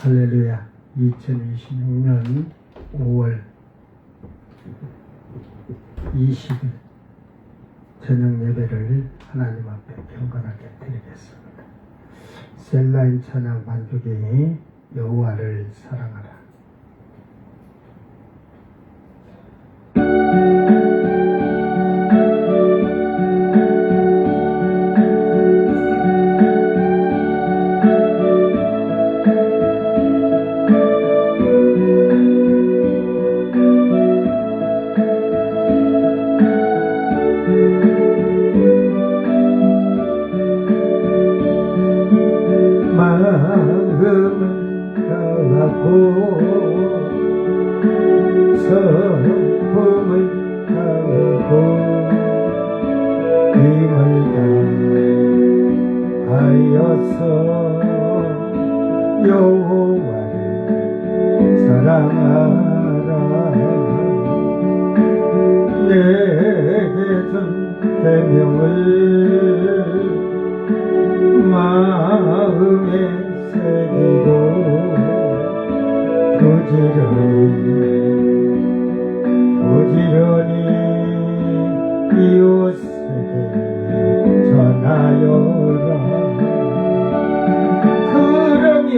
할렐루야. 2026년 5월 20일 저녁 예배를 하나님 앞에 경건하게 드리겠습니다. 셀라임 찬양 반주기 여호와를 사랑하라. 성품을 하고 힘을 다하여서 여호와를 사랑하라. 내게 준 계명을 마음에 새기고 부지런히 이웃에게 전하여라. 그러면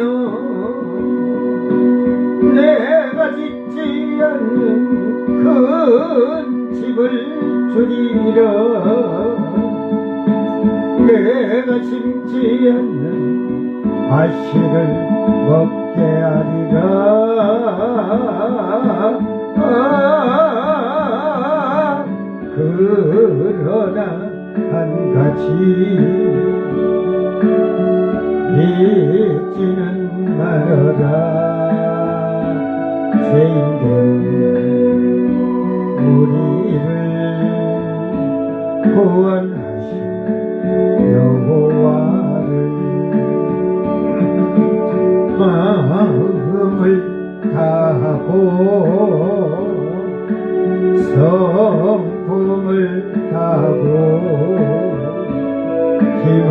내가 짓지 않는 큰 집을 주리라. 내가 심지 않는 과실을 먹게 하리라. 그러나 한 가지 잊지는 말아라. 죄인된 우리를 구원하신 여호와를 마음을 다하고 성품을 다하고 힘을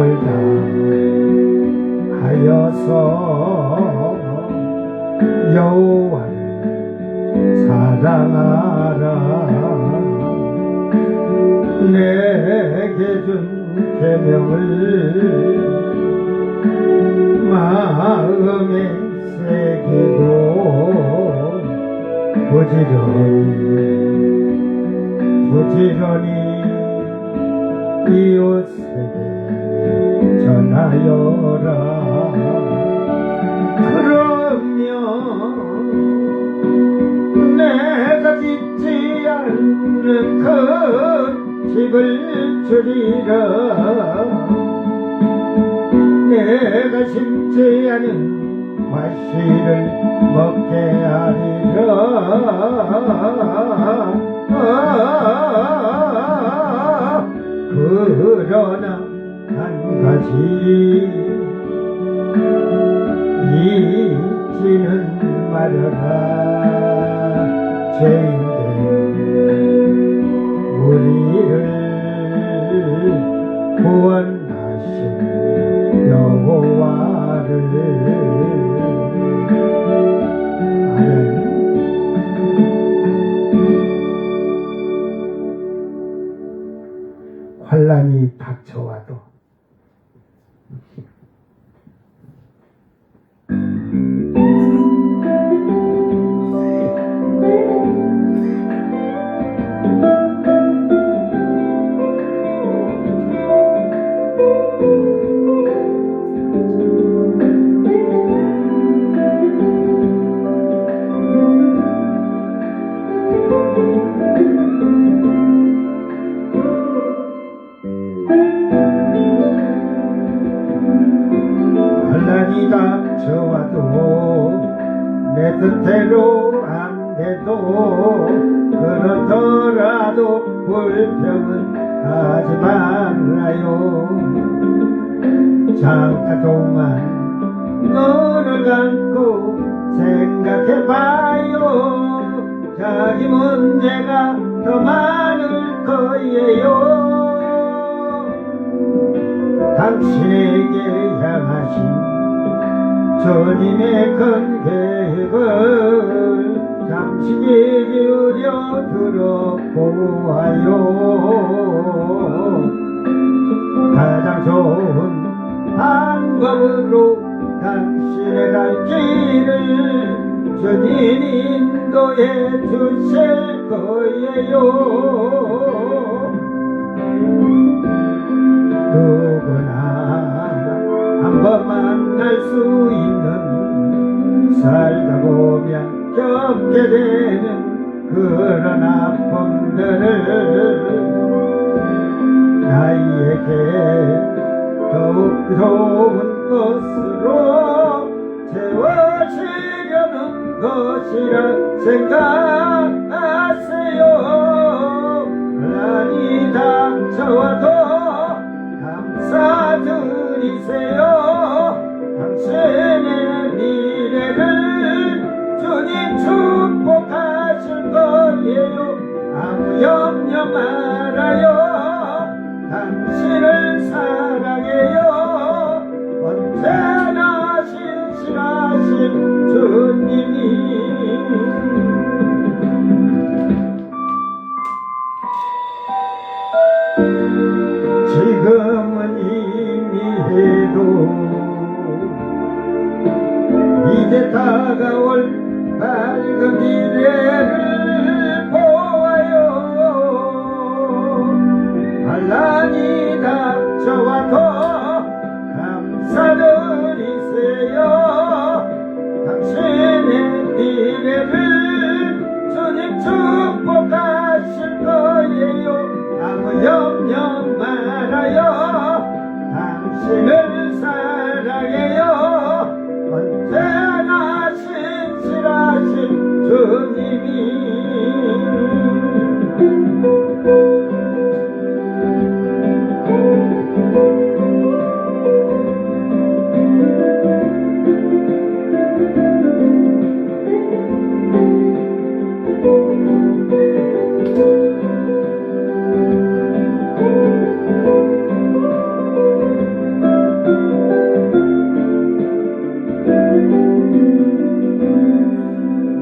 다하여서 여호와를 사랑하라. 내게 준 계명을 마음에 새기고 부지런히 이웃에게 전하여라. 그러면 내가 짓지 않는 큰 집을 주리라. 내가 심지 않은 과실을 먹게 하리라. 그러나 한 가지 잊지는 말아라. 죄인된 우리를 구원하신 여호와를. 아멘. 환난이 닥쳐와도 내 뜻대로 안 돼도 그렇더라도 불평은 하지 말아요. 잠깐 동안 눈을 감고 생각해봐요. 자기 문제가 더 많을 거예요. 당신에게 향하신 주님의 큰 계획을 잠시 귀 기울여 들어보아요. 가장 좋은 방법으로 당신의 갈 길을 주님이 인도해 주실 거예요. 누구나 한번 만날 수 있는, 살다 보면 겪게 되는 그런 아픔들을 나에게 더욱 좋은 것으로 채워지려는 것이라 생각하세요. 하나님 닥쳐와도 감사드리세요. 당신의 미래를 주님 축복하실 거예요. 아무 염려 말아요. 당신을 사랑해요. 언제나 신실하신 주님이. 지금은 이미 해도 이제 다가올 밝은 미래를 보아요. 반란이 닥쳐와도 감사드리세요. 당신의 미래를 주님 축복하실 거예요. 아무 염려 말아요. 당신을 사랑해요. 언제나 신실하신 주님이.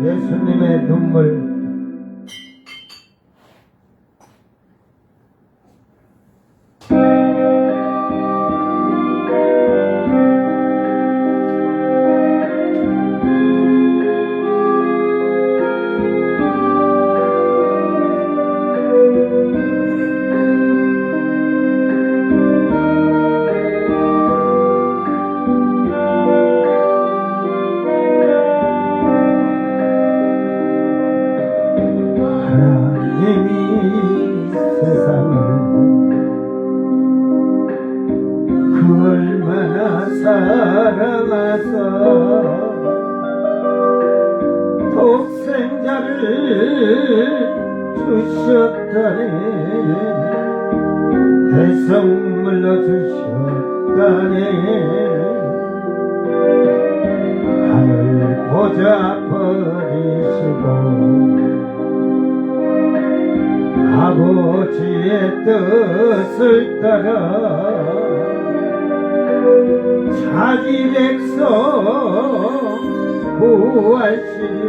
예수님의 눈물. 하나님이 세상을 그 얼마나 사랑하사 독생자를 주셨다네. 대성물로 주셨다네. 하늘 보좌 버리시고 아버지의 뜻을 따라 자기 백성 구하시려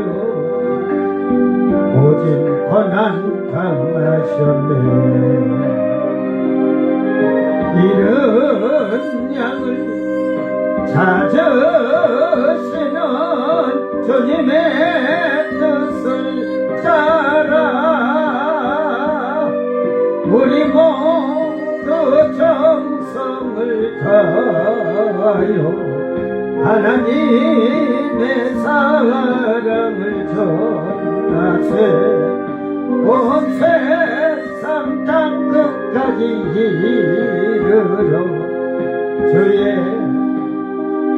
오직 고난 당하셨네. 이런 양을 찾으시는 주님의 뜻을 따라 우리 모두 정성을 다하여 하나님의 사랑을 전하세. 온 세상 땅끝까지 이르러 주의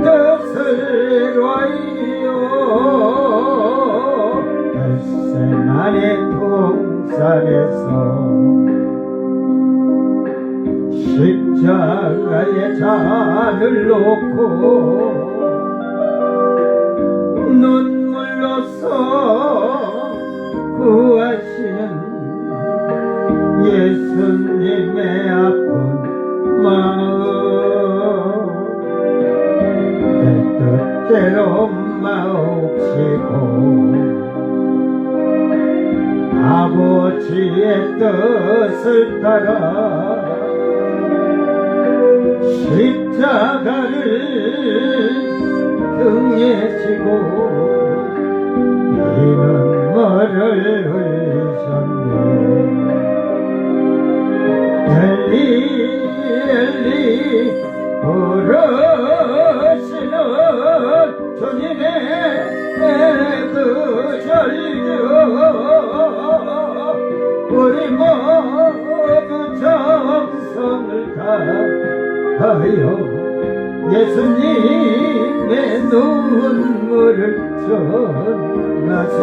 뜻을 이루어요. 겟세마네 동산에서 십자가의 잔을 놓고 눈물로써 구하시는 예수님의 아픈 마음. 내 뜻 때로 마옵시고 아버지의 뜻을 따라 십자가를 등에 지고 이 눈물을 흘리셨네. 엘리 엘리 부르시는 주님의 그 절규 우리 모두 정성을 다하여 예수님의 눈물을 전하세.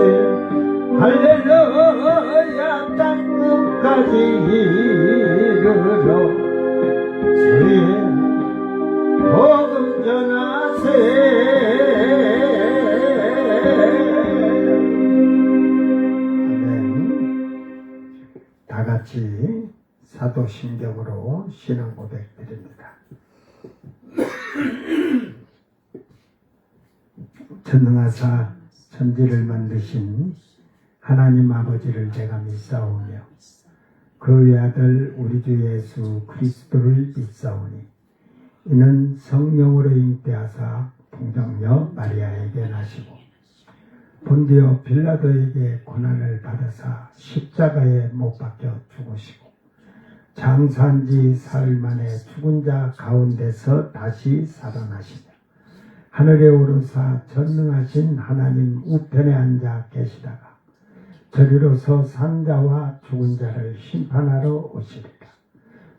할렐루야 땅끝까지 이르러 주의 복음 전하세. 아멘. 다 같이 사도신경으로 신앙 고백 드립니다. 전능하사 천지를 만드신 하나님 아버지를 내가 믿사오며 그 외아들 우리 주 예수 그리스도를 믿사오니 이는 성령으로 잉태하사 동정녀 마리아에게 나시고 본디오 빌라도에게 고난을 받으사 십자가에 못 박혀 죽으시고 장사한 지 사흘 만에 죽은 자 가운데서 다시 살아나시며 하늘에 오르사 전능하신 하나님 우편에 앉아 계시다가 저리로서 산자와 죽은 자를 심판하러 오시리라.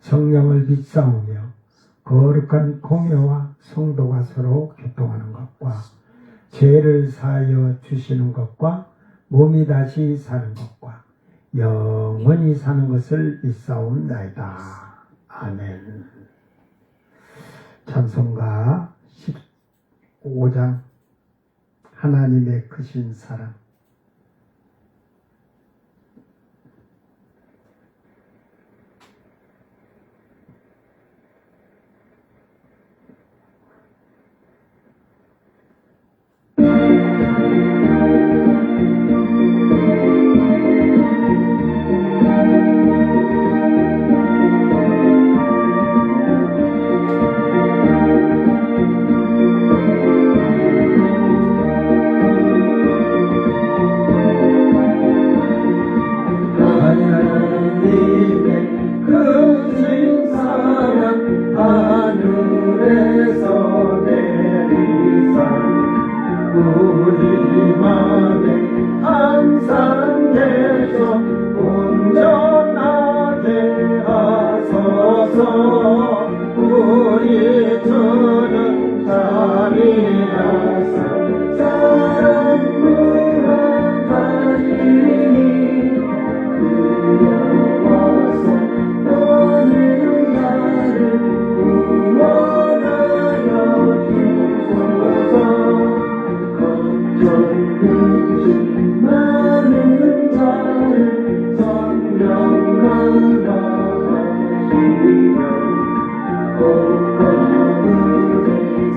성령을 믿사오며 거룩한 공회와 성도가 서로 교통하는 것과 죄를 사하여 주시는 것과 몸이 다시 사는 것과 영원히 사는 것을 믿사옵나이다. 아멘. 찬송가 15장 하나님의 크신 사랑. 우리 맘에 항상 계속 온전하게 하소서. 우리 주는 자비하사 사랑으로 가시니 두려워서 오는 나를 구원하여 주소서. 많은 자를 성령으로 하시며 오빠의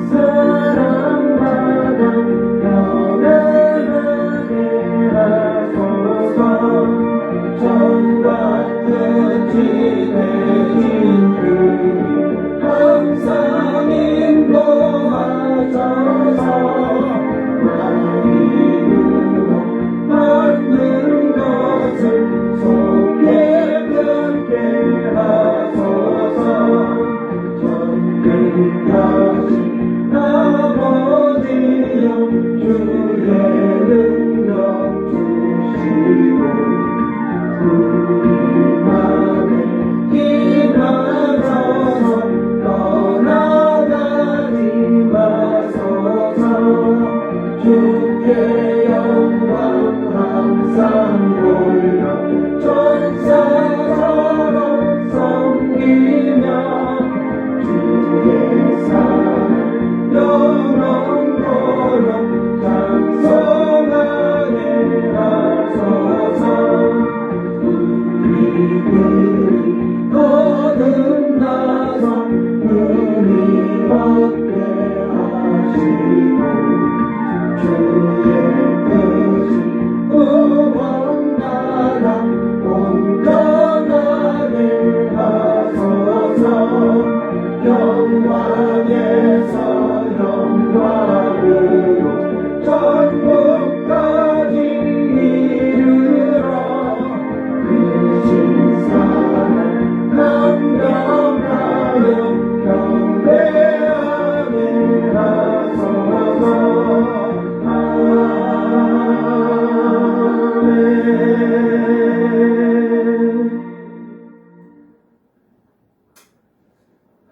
사랑받아 영원하게 하소서. 정과 끝이 되신 주님 항상 인도하소서. 받는 것을 속에 끊게 하소서. 정죄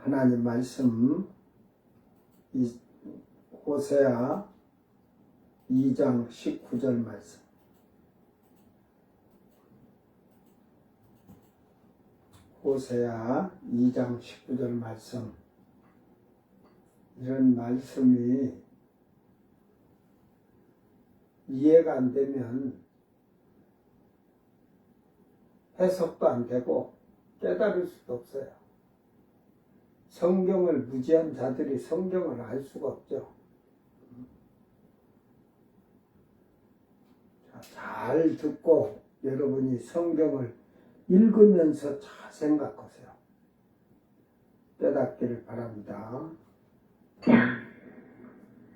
하나님 말씀 호세아 2장 19절 말씀. 호세아 2장 19절 말씀. 이런 말씀이 이해가 안 되면 해석도 안 되고 깨달을 수도 없어요. 성경을 무지한 자들이 성경을 알 수가 없죠. 잘 듣고 여러분이 성경을 읽으면서 잘 생각하세요. 깨닫기를 바랍니다.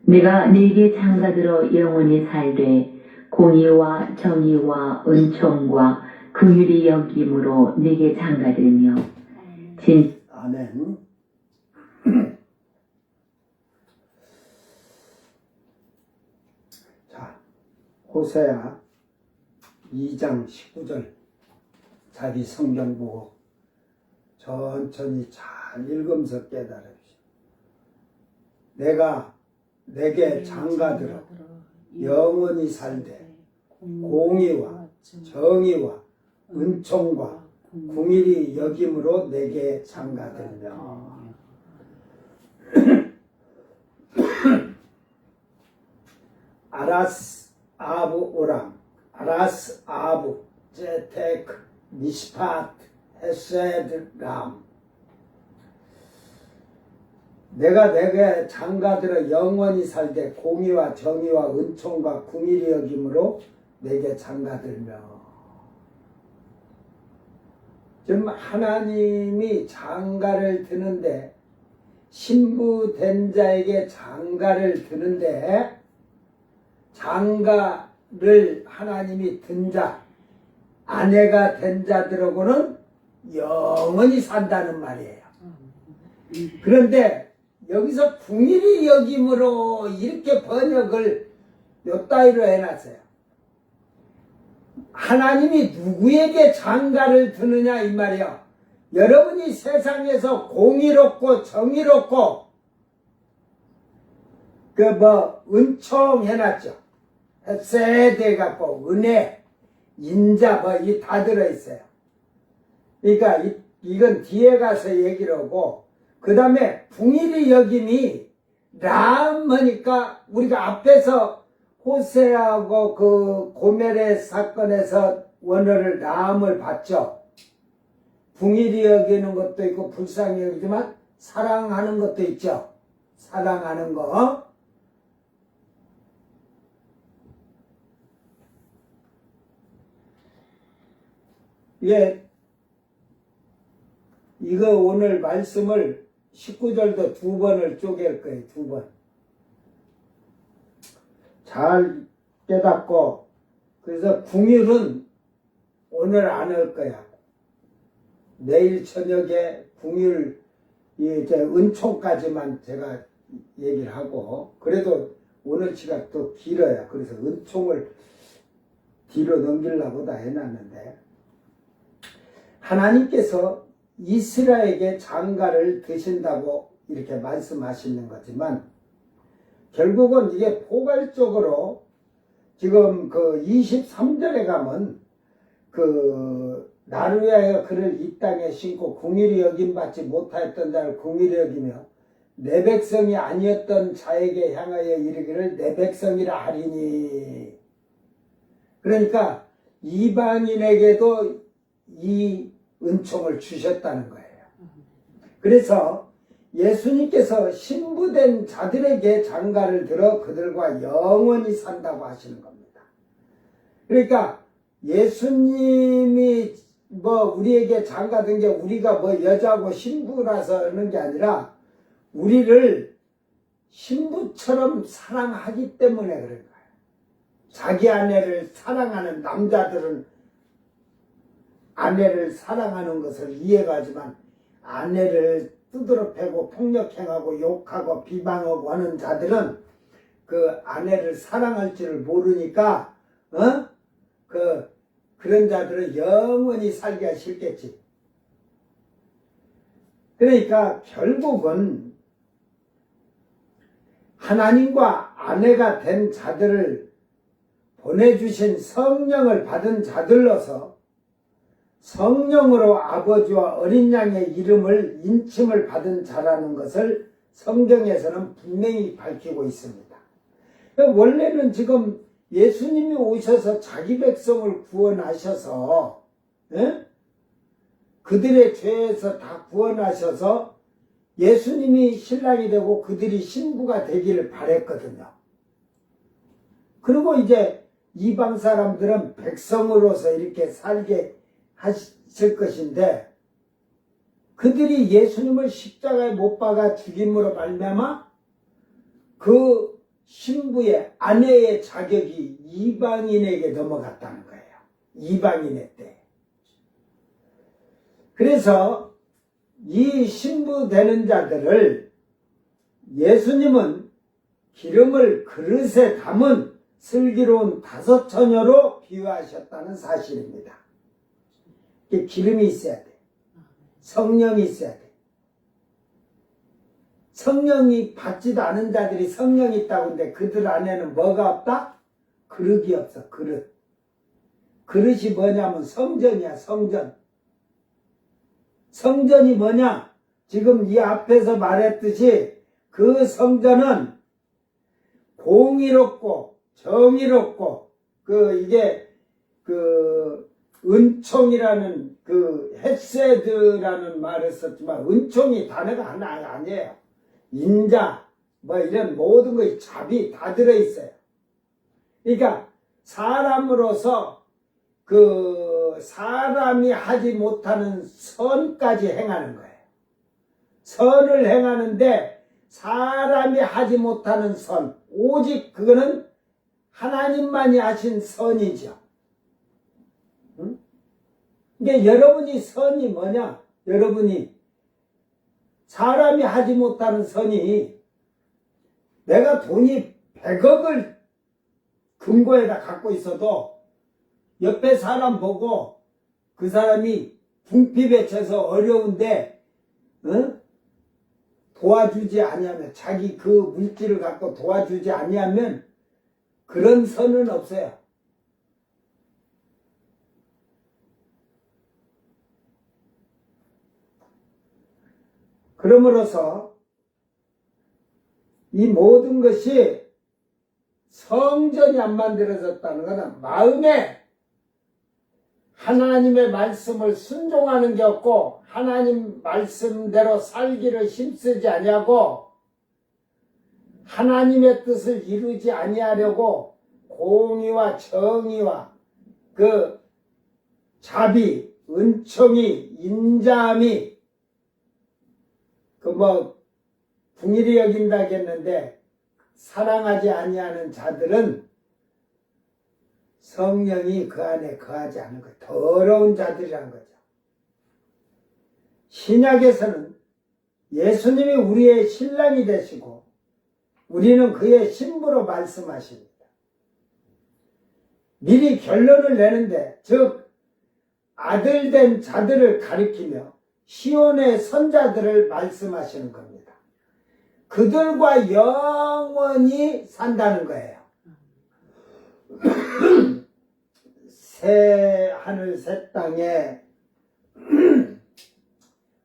내가 네게 장가들어 영원히 살되 공의와 정의와 은총과 긍휼이 여김으로 네게 장가들며 아멘. 자, 호세아 2장 19절 자기 성경 보고 천천히 잘 읽으면서 깨달으시오. 내가 내게 장가들어 영원히 살되 공의와 정의와 은총과 궁일이 여김으로 내게 장가들며 아라스 아브 오람 아라스 아브 제테크 미스파트 헤세드 람 내가 내게 장가들어 영원히 살되 공의와 정의와 은총과 궁일이 여김으로 내게 장가들며. 지금 하나님이 장가를 드는데 신부된 자에게 장가를 드는데 장가를 하나님이 든 자, 아내가 된 자들하고는 영원히 산다는 말이에요. 그런데 여기서 궁일이 여김으로 이렇게 번역을 요 따위로 해놨어요. 하나님이 누구에게 장가를 드느냐 이 말이요. 여러분이 세상에서 공의롭고 정의롭고 은총 해놨죠. 세대 갖고 은혜, 인자 이 다 들어있어요. 그러니까 이건 뒤에 가서 얘기를 하고 그 다음에 궁일이 여김이 람 하니까 우리가 앞에서 호세하고 그 고멜의 사건에서 원어를 람을 봤죠. 궁일이 여기는 것도 있고 불쌍히 여기지만 사랑하는 것도 있죠. 사랑하는 거. 이거 오늘 말씀을 19절도 2번을 쪼갤 거예요. 2번. 잘 깨닫고 그래서 궁일은 오늘 안 할 거야. 내일 저녁에 궁일 이제 은총까지만 제가 얘기를 하고 그래도 오늘 시간도 길어요. 그래서 은총을 뒤로 넘기려고 다 해놨는데 하나님께서 이스라엘에게 장가를 드신다고 이렇게 말씀하시는 거지만 결국은 이게 포괄적으로 지금 그 23절에 가면 그 나를 위하여 그를 이 땅에 심고 궁일이 여김받지 못하였던 자를 궁일이 여기며 내 백성이 아니었던 자에게 향하여 이르기를 내 백성이라 하리니. 그러니까 이방인에게도 이 은총을 주셨다는 거예요. 그래서 예수님께서 신부된 자들에게 장가를 들어 그들과 영원히 산다고 하시는 겁니다. 그러니까 예수님이 우리에게 장가든 게 우리가 여자고 신부라서 하는 게 아니라 우리를 신부처럼 사랑하기 때문에 그런 거예요. 자기 아내를 사랑하는 남자들은 아내를 사랑하는 것을 이해가 하지만 아내를 두드러 패고 폭력행하고 욕하고 비방하고 하는 자들은 그 아내를 사랑할 줄을 모르니까 그런 자들은 영원히 살기가 싫겠지. 그러니까 결국은 하나님과 아내가 된 자들을 보내주신 성령을 받은 자들로서 성령으로 아버지와 어린 양의 이름을 인침을 받은 자라는 것을 성경에서는 분명히 밝히고 있습니다. 원래는 지금 예수님이 오셔서 자기 백성을 구원하셔서 그들의 죄에서 다 구원하셔서 예수님이 신랑이 되고 그들이 신부가 되기를 바랬거든요. 그리고 이제 이방 사람들은 백성으로서 이렇게 살게 하실 것인데 그들이 예수님을 십자가에 못 박아 죽임으로 말미암아 그 신부의 아내의 자격이 이방인에게 넘어갔다는 거예요. 이방인의 때. 그래서 이 신부 되는 자들을 예수님은 기름을 그릇에 담은 슬기로운 5 처녀로 비유하셨다는 사실입니다. 기름이 있어야 돼. 성령이 있어야 돼. 성령이 받지도 않은 자들이 성령이 있다고 하는데 그들 안에는 뭐가 없다? 그릇이 없어. 그릇. 그릇이 뭐냐면 성전이야. 성전. 성전이 뭐냐? 지금 이 앞에서 말했듯이 그 성전은 공의롭고 정의롭고 이게 은총이라는 헤세드라는 말을 썼지만 은총이 단어가 하나 아니에요. 인자 이런 모든 것이 자비 다 들어있어요. 그러니까 사람으로서 사람이 하지 못하는 선까지 행하는 거예요. 선을 행하는데 사람이 하지 못하는 선, 오직 그거는 하나님만이 하신 선이죠. 응? 이게 여러분이 선이 뭐냐? 여러분이 사람이 하지 못하는 선이 내가 돈이 100억을 금고에다 갖고 있어도 옆에 사람 보고 그 사람이 궁핍에 처해서 어려운데 도와주지 아니하면 자기 그 물질을 갖고 도와주지 아니하면 그런 선은 없어요. 그러므로서 이 모든 것이 성전이 안 만들어졌다는 것은 마음에 하나님의 말씀을 순종하는 게 없고 하나님 말씀대로 살기를 힘쓰지 아니하고 하나님의 뜻을 이루지 아니하려고 공의와 정의와 자비, 은총이, 인자함이 궁일이 여긴다겠는데 사랑하지 아니하는 자들은 성령이 그 안에 거하지 않은 것, 더러운 자들이라는 거죠. 신약에서는 예수님이 우리의 신랑이 되시고 우리는 그의 신부로 말씀하십니다. 미리 결론을 내는데 즉 아들된 자들을 가리키며 시온의 선자들을 말씀하시는 겁니다. 그들과 영원히 산다는 거예요. 새 하늘 새 땅에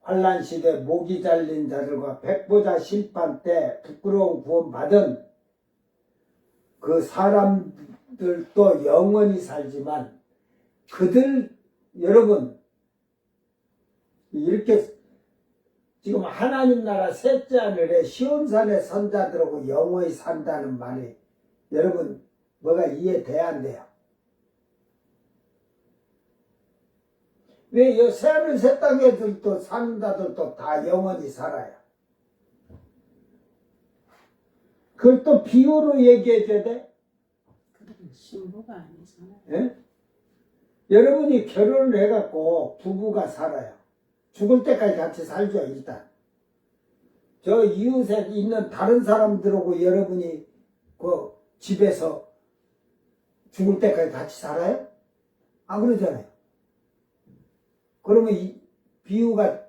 환난시대 목이 잘린 자들과 백보자 심판 때 부끄러운 구원 받은 그 사람들도 영원히 살지만 여러분 이렇게 지금 하나님 나라 셋째 하늘에 시온산의 선자들하고 영원히 산다는 말이 여러분 뭐가 이해돼야 안 돼요? 왜 이 새하늘 새 땅에들도 사는 자들도 다 영원히 살아요? 그걸 또 비유로 얘기해 줘야 돼? 그들은 신부가 아니잖아요. 예? 여러분이 결혼을 해갖고 부부가 살아요. 죽을 때까지 같이 살죠, 일단. 저 이웃에 있는 다른 사람들하고 여러분이 집에서 죽을 때까지 같이 살아요? 안 그러잖아요. 그러면 이 비유가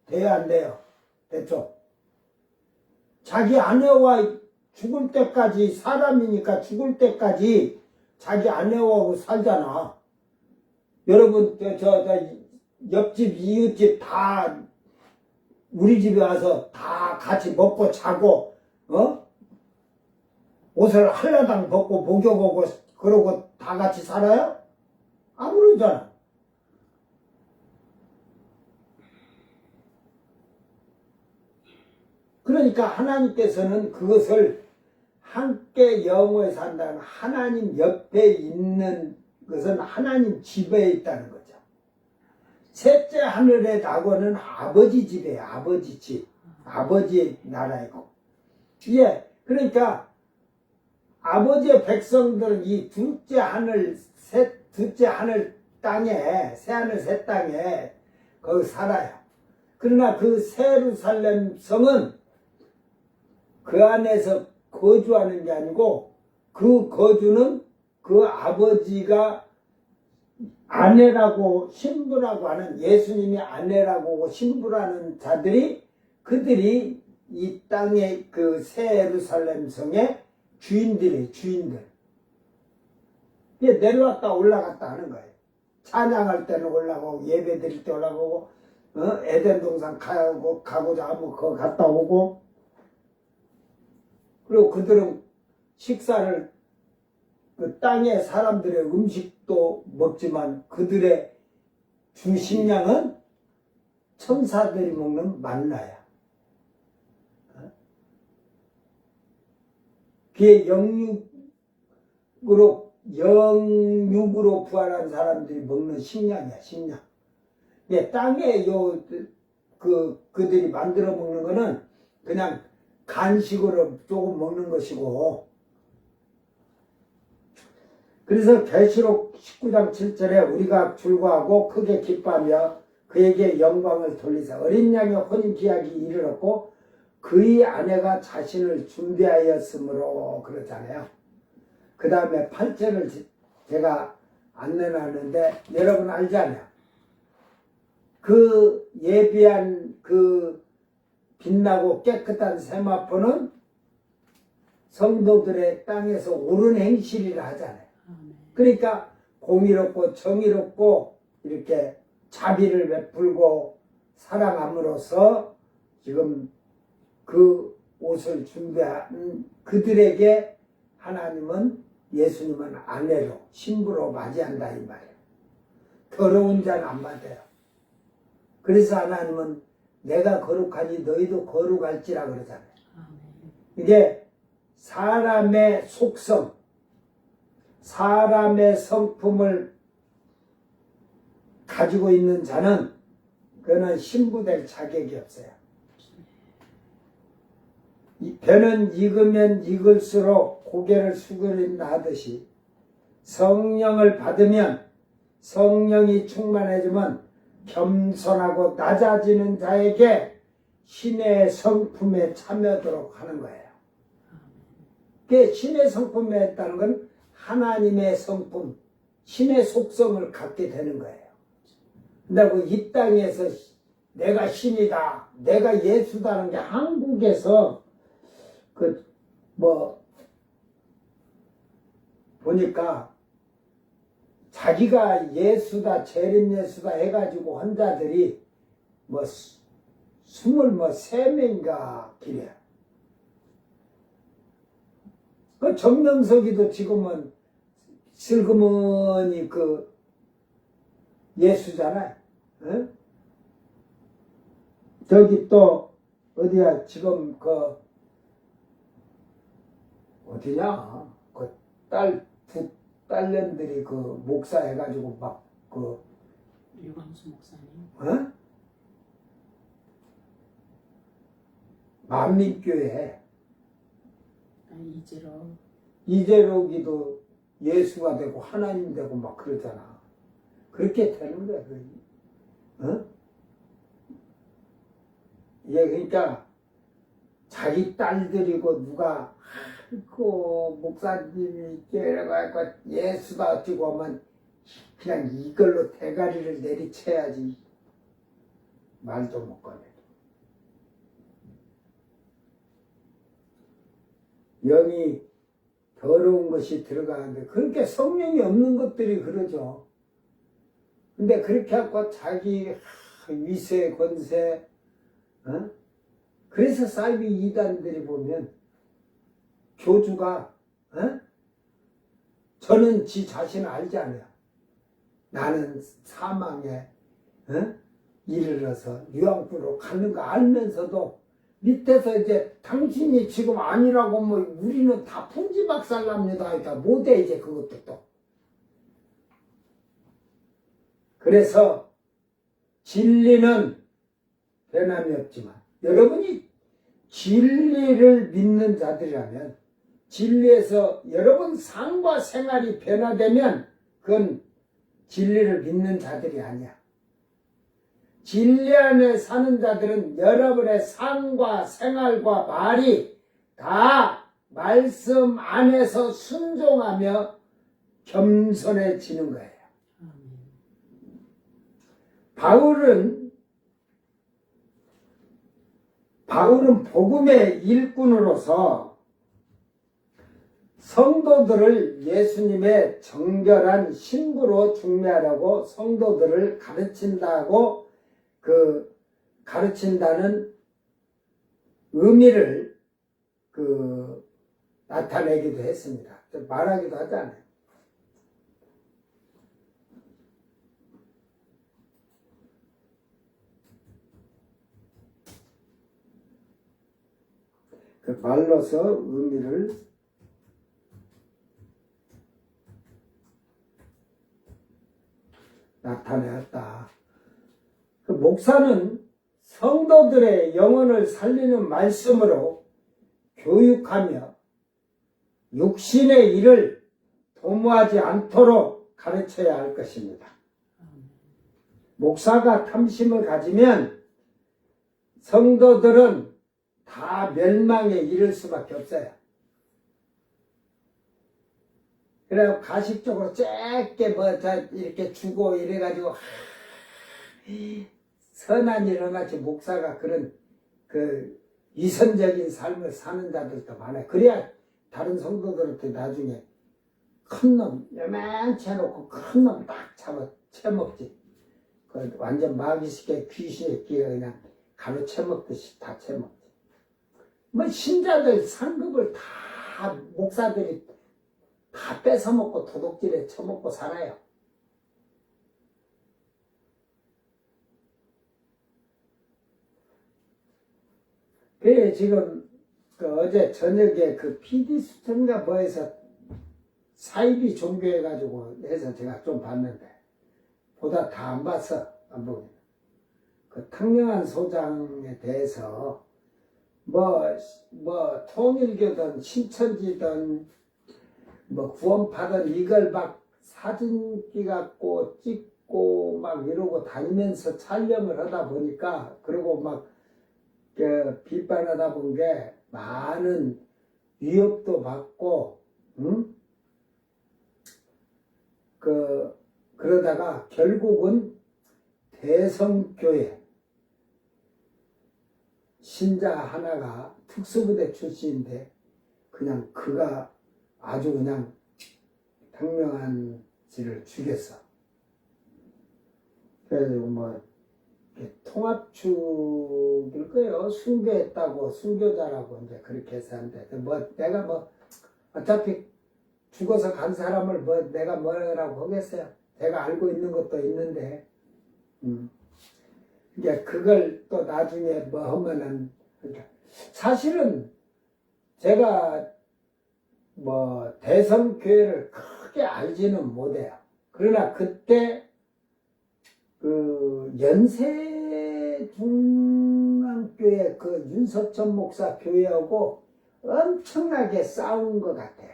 돼야 안 돼요? 됐죠? 자기 아내와 죽을 때까지, 사람이니까 죽을 때까지 자기 아내하고 살잖아. 여러분, 옆집, 이웃집 다 우리 집에 와서 다 같이 먹고 자고, 옷을 한라당 벗고 목욕하고 그러고 다 같이 살아요? 안 그러잖아. 그러니까 하나님께서는 그것을 함께 영원히 산다는, 하나님 옆에 있는 것은 하나님 집에 있다는 거죠. 셋째 하늘에 낙원은 아버지 집이에요. 아버지 집. 아버지의 나라이고. 예, 그러니까 아버지의 백성들은 이 둘째 하늘 땅에, 새하늘 새 땅에 거기 살아요. 그러나 그 새 예루살렘 성은 그 안에서 거주하는 게 아니고, 그 거주는 그 아버지가 아내라고 신부라고 하는, 예수님이 아내라고 신부라는 자들이, 그들이 이 땅의 그 새 예루살렘 성의 주인들. 이게 내려왔다 올라갔다 하는 거예요. 찬양할 때는 올라가고, 예배 드릴 때 올라가고, 에덴 동산 가고자 하면 그거 갔다 오고, 그리고 그들은 식사를, 그 땅의 사람들의 음식도 먹지만 그들의 주 식량은 천사들이 먹는 만나야. 그게 영육으로 부활한 사람들이 먹는 식량이야, 식량. 예, 땅에 그들이 만들어 먹는 거는 그냥 간식으로 조금 먹는 것이고. 그래서 계시록 19장 7절에 우리가 즐거워하고 크게 기뻐하며 그에게 영광을 돌리사 어린 양의 혼인 기약이 이르렀고 그의 아내가 자신을 준비하였으므로, 그렇잖아요. 그 다음에 8절을 제가 안 내놨는데 여러분 알잖아요. 그 예비한 그 빛나고 깨끗한 세마포는 성도들의 땅에서 옳은 행실이라 하잖아요. 그러니까 공의롭고 정의롭고 이렇게 자비를 베풀고 사랑함으로써 지금 그 옷을 준비한 그들에게 하나님은, 예수님은 아내로, 신부로 맞이한다 이 말이에요. 더러운 자는 안 맞아요. 그래서 하나님은 내가 거룩하니 너희도 거룩할지라 그러잖아요. 이게 사람의 속성, 사람의 성품을 가지고 있는 자는 그는 신부될 자격이 없어요. 배는 익으면 익을수록 고개를 숙여린다 하듯이 성령을 받으면, 성령이 충만해지면 겸손하고 낮아지는 자에게 신의 성품에 참여하도록 하는 거예요. 그 신의 성품에 있다는 건 하나님의 성품, 신의 속성을 갖게 되는 거예요. 근데 이 땅에서 내가 신이다, 내가 예수다는 게 한국에서 보니까 자기가 예수다, 재림 예수다 해가지고 환자들이 23명인가 기래요. 그 정명석이도 지금은 슬그머니 그 예수잖아요. 어? 저기 또 어디야 지금 어디냐 그 두 딸년들이 그 목사 해가지고 막 유광수 목사님. 만민교회 이재로. 이재록이도 예수가 되고 하나님 되고 막 그러잖아. 그렇게 되는 거야. 예, 그러니까 자기 딸들이고 누가 그 목사님이 이래가 예수다 어찌고 하면 그냥 이걸로 대가리를 내리쳐야지 말도 못 꺼내. 영이 더러운 것이 들어가는데 그렇게 성령이 없는 것들이 그러죠. 근데 그렇게 하고 자기 위세 권세 그래서 사이비 이단들이 보면 교주가 저는 지 자신을 알지 않아요. 나는 사망에 이르러서 유황불로 가는 거 알면서도 밑에서 이제 당신이 지금 아니라고 뭐 우리는 다 풍지박살납니다 하니까 못해 이제 그것도 또. 그래서 진리는 변함이 없지만 여러분이 진리를 믿는 자들이라면 진리에서 여러분 삶과 생활이 변화되면 그건 진리를 믿는 자들이 아니야. 진리 안에 사는 자들은 여러분의 삶과 생활과 말이 다 말씀 안에서 순종하며 겸손해지는 거예요. 바울은 복음의 일꾼으로서 성도들을 예수님의 정결한 신부로 중매하려고 성도들을 가르친다는 의미를 나타내기도 했습니다. 말하기도 하잖아요. 그 말로서 의미를 나타내었다. 그 목사는 성도들의 영혼을 살리는 말씀으로 교육하며 육신의 일을 도모하지 않도록 가르쳐야 할 것입니다. 목사가 탐심을 가지면 성도들은 다 멸망에 이를 수밖에 없어요. 그래서 가식적으로 짧게 이렇게 주고 이래가지고 선한 일을 하지 목사가 그런 위선적인 삶을 사는 자들도 많아요. 그래야 다른 성도들한테 나중에 큰 놈 요만치 해놓고 큰 놈 딱 잡아 채먹지. 완전 마귀식의 귀신의 끼가 그냥 가로 채먹듯이 다 채먹지. 뭐 신자들 상급을 다 목사들이 다 뺏어먹고 도둑질에 처먹고 살아요. 그래 지금 어제 저녁에 PD 수첩인가 뭐에서 사이비 종교해가지고 해서 제가 좀 봤는데 보다 다 안 봤어. 안 보고 그 탕명한 소장에 대해서 뭐 통일교든 신천지든 뭐 구원파든 이걸 막 사진기 갖고 찍고 막 이러고 다니면서 촬영을 하다 보니까 그리고 막 비판하다 본 게 많은 위협도 받고 그러다가 결국은 대성교회 신자 하나가 특수부대 출신인데 그냥 그가 아주 그냥 탕명한 지를 죽였어. 그래서 뭐 통합축일 거예요. 순교했다고 순교자라고 이제 그렇게 해서 하는데 내가 어차피 죽어서 간 사람을 내가 뭐라고 하겠어요. 제가 알고 있는 것도 있는데 이제 그걸 또 나중에 뭐 하면은 사실은 제가 대성교회를 크게 알지는 못해요. 그러나 그때 연세중앙교회 윤석천 목사 교회하고 엄청나게 싸운 것 같아요.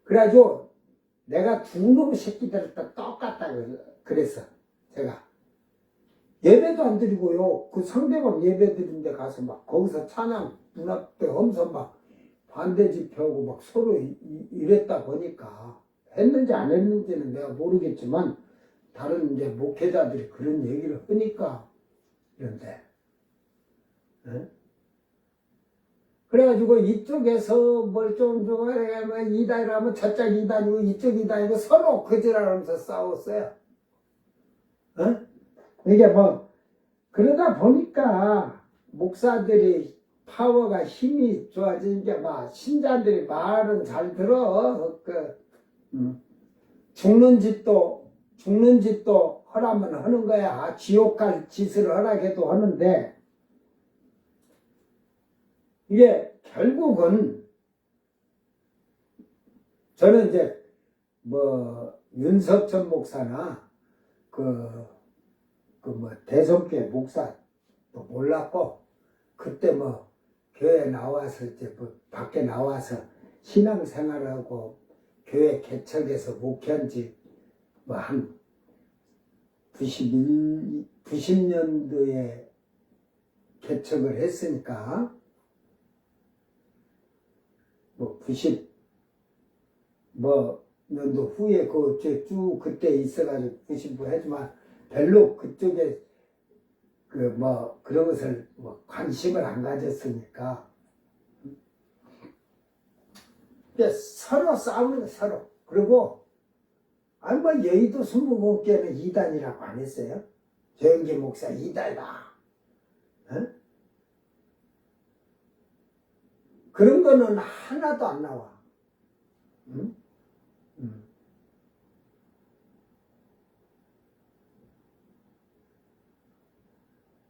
그래가지고 내가 두 놈 새끼들 똑같다고 그랬어. 제가 예배도 안 드리고요. 그 상대방 예배 드린 데 가서 막 거기서 찬양 문 앞에 하면서 막 반대 집회하고 막 서로 이랬다 보니까 했는지 안 했는지는 내가 모르겠지만 다른 이제 목회자들이 그런 얘기를 하니까 이런데 그래 그래가지고 이쪽에서 뭘 좀 이단이라면 저쪽 이단이고 이쪽 이단이고 서로 거짓말하면서 싸웠어요. 어? 이게 뭐 그러다 보니까 목사들이 파워가 힘이 좋아지니까 막 신자들이 말은 잘 들어. 죽는 짓도 허라면 하는 거야. 지옥 갈 짓을 허락해도 하는데 이게 결국은 저는 이제 뭐 윤석천 목사나 대성교회 목사도 몰랐고 그때 뭐 교회 나와서 이제 뭐 밖에 나와서 신앙생활하고 교회 개척해서 목회한 지 뭐 한 90년도에 개척을 했으니까 뭐 90년도 후에 쭉 그때 있어가지고 90부 했지만 별로 그쪽에 그런 것을 관심을 안 가졌으니까 서로 싸우는 거 서로. 그리고 여의도 순복음교회는 이단이라고 안 했어요. 조영기 목사 이단이다. 어? 그런 거는 하나도 안 나와. 응?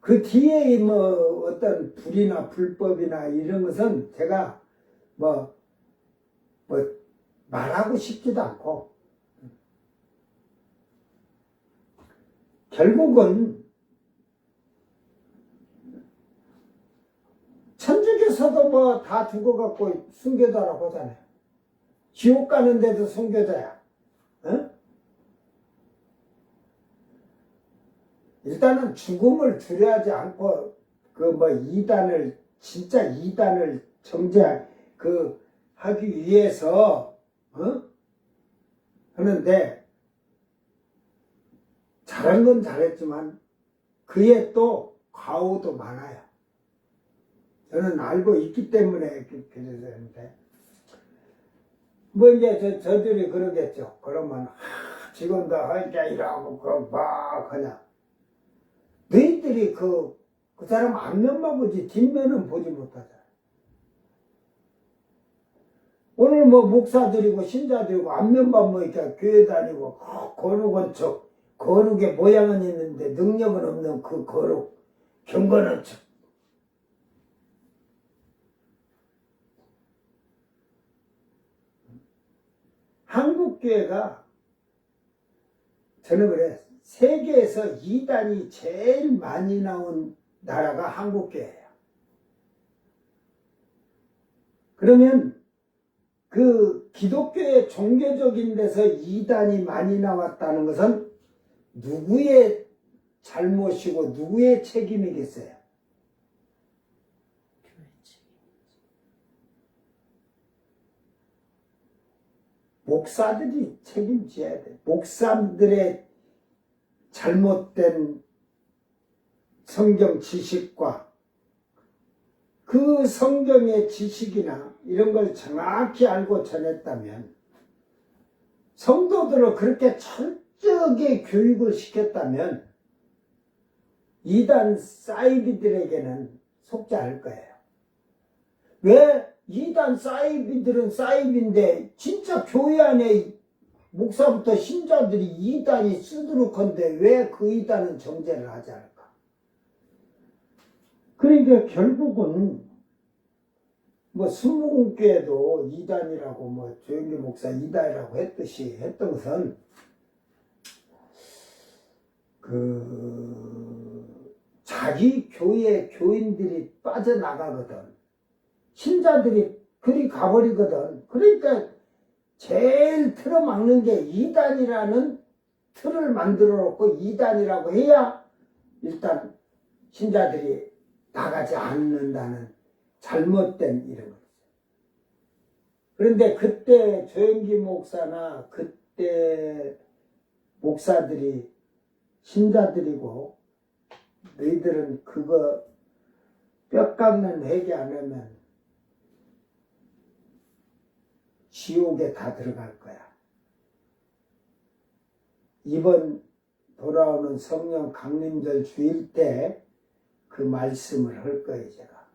그 뒤에 뭐 어떤 불이나 불법이나 이런 것은 제가 뭐 말하고 싶지도 않고 결국은 천주교서도 뭐 다 죽어갖고 순교자라고 하잖아요. 지옥 가는데도 순교자야. 어? 일단은 죽음을 두려워하지 않고 진짜 이단을 하기 위해서 하는데 잘한 건 잘했지만 그에 또 과오도 많아요. 저는 알고 있기 때문에 그러는데 뭐 이제 저들이 그러겠죠. 그러면 지금도 하니까 이러고 막 그냥 너희들이 그 사람 앞면만 보지 뒷면은 보지 못하잖아. 오늘 뭐 목사들이고 신자들이고 앞면만 보니까 교회 다니고 거룩한 척 거룩의 모양은 있는데 능력은 없는 그 거룩 경건한 척. 한국교회가 저는 그래 세계에서 이단이 제일 많이 나온 나라가 한국교회예요. 그러면 그 기독교의 종교적인 데서 이단이 많이 나왔다는 것은 누구의 잘못이고 누구의 책임이겠어요? 교회 책임. 목사들이 책임져야 돼. 목사들의 잘못된 성경 지식과 그 성경의 지식이나 이런 걸 정확히 알고 전했다면 성도들을 그렇게 철저하게 교육을 시켰다면 이단 사이비들에게는 속지 않을 거예요. 왜 이단 사이비들은 사이비인데 진짜 교회 안에 목사부터 신자들이 이단이 쓰도록한데 왜 그 이단은 정죄를 하지 않을까? 그러니까 결국은 뭐 순복음교회도 이단이라고 뭐 조영기 목사 이단이라고 했던 것은 자기 교회 교인들이 빠져나가거든. 신자들이 그리 가버리거든. 그러니까 제일 틀어막는 게 이단이라는 틀을 만들어 놓고 이단이라고 해야 일단 신자들이 나가지 않는다는 잘못된 이런 거죠. 그런데 그때 조영기 목사나 그때 목사들이 신자들이고 너희들은 그거 뼈 깎는 회개 안 하면 지옥에 다 들어갈 거야. 이번 돌아오는 성령 강림절 주일 때 그 말씀을 할 거예요, 제가.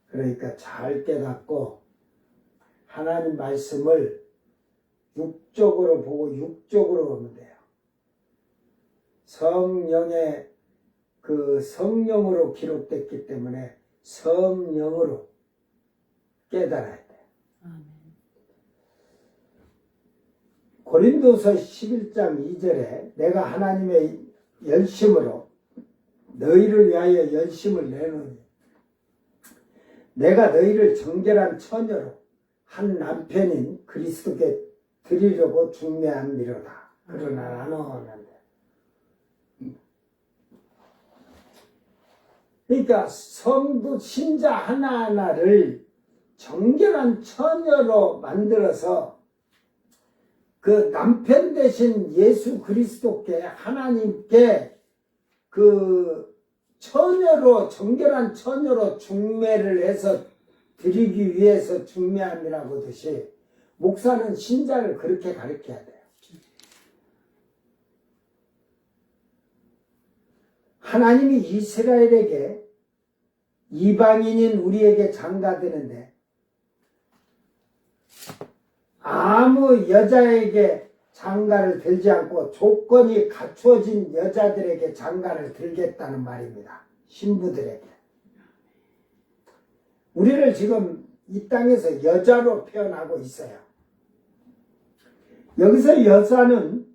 그러니까 잘 깨닫고 하나님 말씀을 육적으로 보고 육적으로 보면 돼요. 성령의 그 성령으로 기록됐기 때문에 성령으로 깨달아야 돼요. 아멘. 고린도서 11장 2절에 내가 하나님의 열심으로 너희를 위하여 열심을 내노니 내가 너희를 정결한 처녀로 한 남편인 그리스도께 드리려고 중매함이로다. 그러나 나는 그러니까 성도 신자 하나하나를 정결한 처녀로 만들어서 그 남편 대신 예수 그리스도께 하나님께 그 처녀로 정결한 처녀로 중매를 해서 드리기 위해서 중매함이라고 하듯이 목사는 신자를 그렇게 가르쳐야 돼요. 하나님이 이스라엘에게 이방인인 우리에게 장가드는데 아무 여자에게 장가를 들지 않고 조건이 갖추어진 여자들에게 장가를 들겠다는 말입니다. 신부들에게. 우리를 지금 이 땅에서 여자로 표현하고 있어요. 여기서 여자는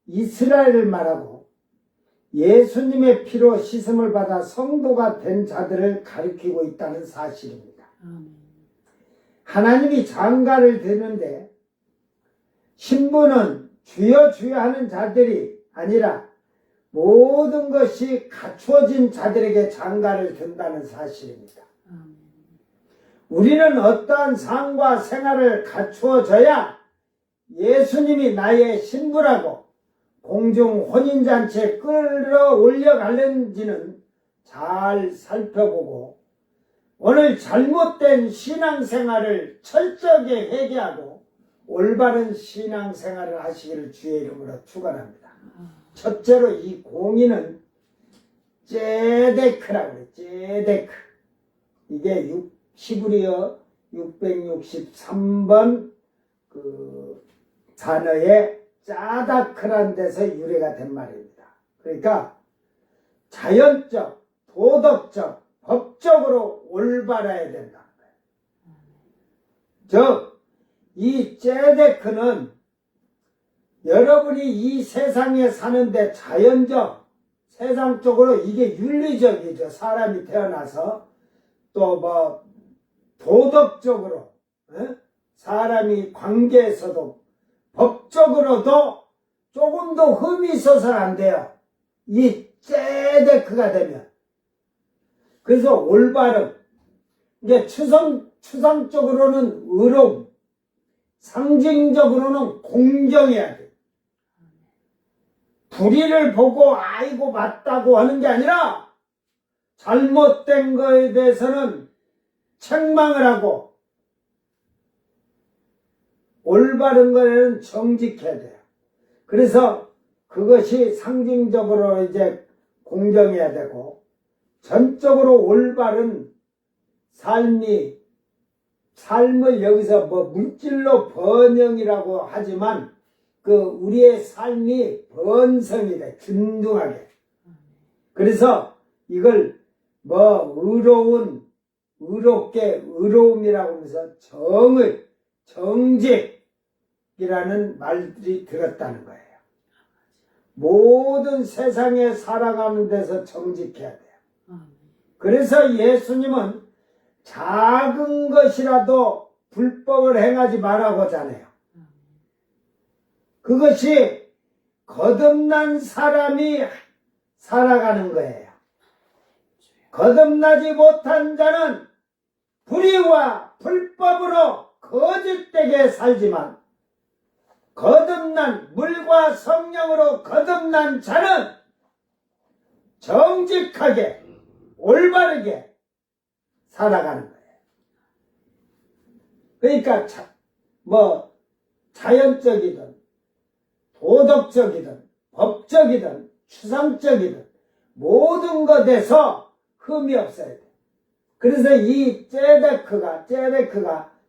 이스라엘을 말하고 예수님의 피로 씻음을 받아 성도가 된 자들을 가리키고 있다는 사실입니다. 하나님이 장가를 드는데 신부는 주여 주여 하는 자들이 아니라 모든 것이 갖추어진 자들에게 장가를 든다는 사실입니다. 우리는 어떠한 삶과 생활을 갖추어져야 예수님이 나의 신부라고 공중 혼인잔치에 끌어올려 가는지는 잘 살펴보고 오늘 잘못된 신앙생활을 철저하게 회개하고 올바른 신앙생활을 하시기를 주의 이름으로 축원합니다. 첫째로 이 공의는 제데크라고 해요. 제데크. 이게 히브리어 663번 그 단어의 짜다크란 데서 유래가 된 말입니다. 그러니까 자연적, 도덕적, 법적으로 올바라야 된다는 거예요. 즉, 이 제데크는 여러분이 이 세상에 사는데 자연적, 세상적으로 이게 윤리적이죠. 사람이 태어나서 또 뭐 도덕적으로 사람이 관계에서도 법적으로도 조금 더 흠이 있어서는 안 돼요. 이 제데크가 되면. 그래서 올바름. 이게 추상적으로는 의로움. 상징적으로는 공정해야 돼. 불의를 보고 아이고 맞다고 하는 게 아니라 잘못된 거에 대해서는 책망을 하고 올바른 거에는 정직해야 돼요. 그래서 그것이 상징적으로 이제 공정해야 되고 전적으로 올바른 삶을 여기서 뭐 물질로 번영이라고 하지만 그 우리의 삶이 번성이 돼. 균등하게. 그래서 이걸 뭐 의로움이라고 하면서 정직이라는 말들이 들었다는 거예요. 모든 세상에 살아가는 데서 정직해야 돼요. 그래서 예수님은 작은 것이라도 불법을 행하지 말라고 하잖아요. 그것이 거듭난 사람이 살아가는 거예요. 거듭나지 못한 자는 불의와 불법으로 거짓되게 살지만 거듭난 물과 성령으로 거듭난 자는 정직하게 올바르게 살아가는 거예요. 그러니까 자연적이든 도덕적이든 법적이든 추상적이든 모든 것에서 흠이 없어야 돼. 그래서 이 째데크가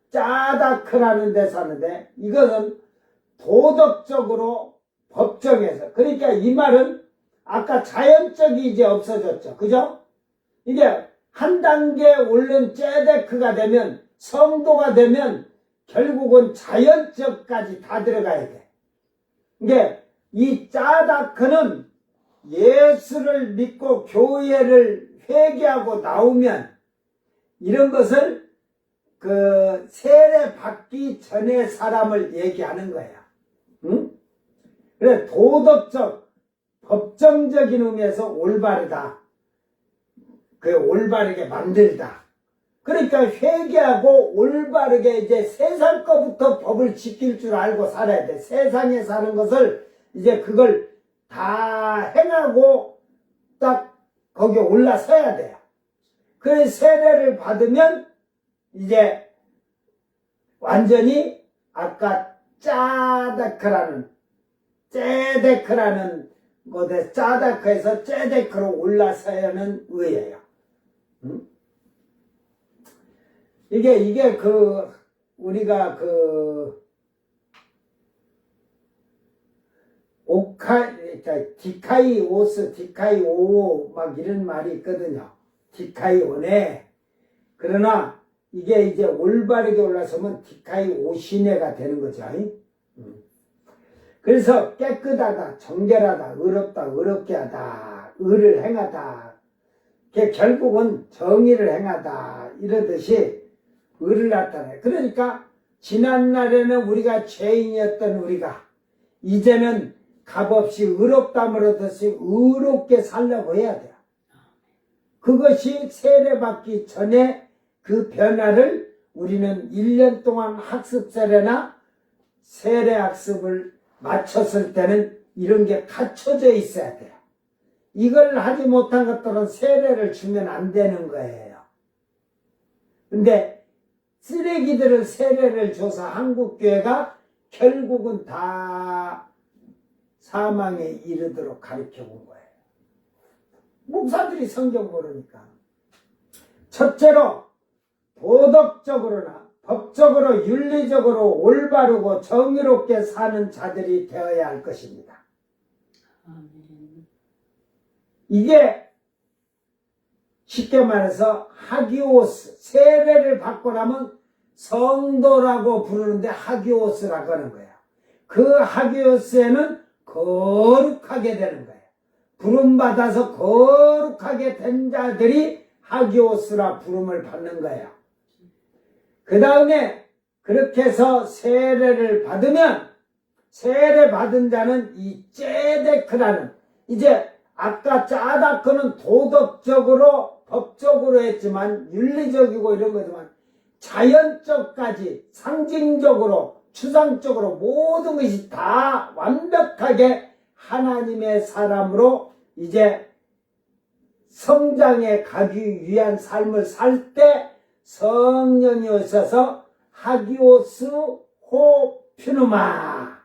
짜다크라는 데 사는데 이것은 도덕적으로 법정에서, 그러니까 이 말은 아까 자연적이 이제 없어졌죠. 그죠? 이게 한 단계 오른 째데크가 되면, 성도가 되면 결국은 자연적까지 다 들어가야 돼. 이게 이 짜다크는 예수를 믿고 교회를 회개하고 나오면 이런 것을 세례 받기 전의 사람을 얘기하는 거야. 응? 그래, 도덕적, 법정적인 의미에서 올바르다. 올바르게 만들다. 그러니까 회개하고 올바르게 이제 세상 거부터 법을 지킬 줄 알고 살아야 돼. 세상에 사는 것을 이제 그걸 다 행하고 딱 거기에 올라서야 돼요. 그 세례를 받으면 이제 완전히 아까 째데크라는 것에 짜다크에서 째데크로 올라서야는 의예요. 응? 이게 우리가 디카이오스, 디카이오오 막 이런 말이 있거든요. 디카이오네. 그러나 이게 이제 올바르게 올라서면 디카이오시네가 되는 거죠. 그래서 깨끗하다, 정결하다, 의롭다, 의롭게 하다, 의를 행하다. 결국은 정의를 행하다. 이러듯이 의를 나타내. 그러니까 지난날에는 우리가 죄인이었던 우리가 이제는 값없이 의롭다함을 얻었으니 의롭게 살려고 해야 돼요. 그것이 세례받기 전에 그 변화를 우리는 1년 동안 학습 세례나 세례 학습을 마쳤을 때는 이런 게 갖춰져 있어야 돼요. 이걸 하지 못한 것들은 세례를 주면 안 되는 거예요. 근데 쓰레기들을 세례를 줘서 한국교회가 결국은 다 사망에 이르도록 가르쳐 본 거예요. 목사들이 성경 모르니까. 첫째로 도덕적으로나 법적으로 윤리적으로 올바르고 정의롭게 사는 자들이 되어야 할 것입니다. 이게 쉽게 말해서 하기오스, 세례를 받고 나면 성도라고 부르는데 하기오스라고 하는 거예요. 그 하기오스에는 거룩하게 되는 거예요. 부름받아서 거룩하게 된 자들이 하기오스라 부름을 받는 거예요. 그 다음에 그렇게 해서 세례를 받으면 세례 받은 자는 이 째데크라는, 이제 아까 짜다크는 도덕적으로 법적으로 했지만 윤리적이고 이런 거지만 자연적까지 상징적으로 추상적으로 모든 것이 다 완벽하게 하나님의 사람으로 이제 성장해 가기 위한 삶을 살 때 성령이 오셔서 하기오스 호 퓨누마,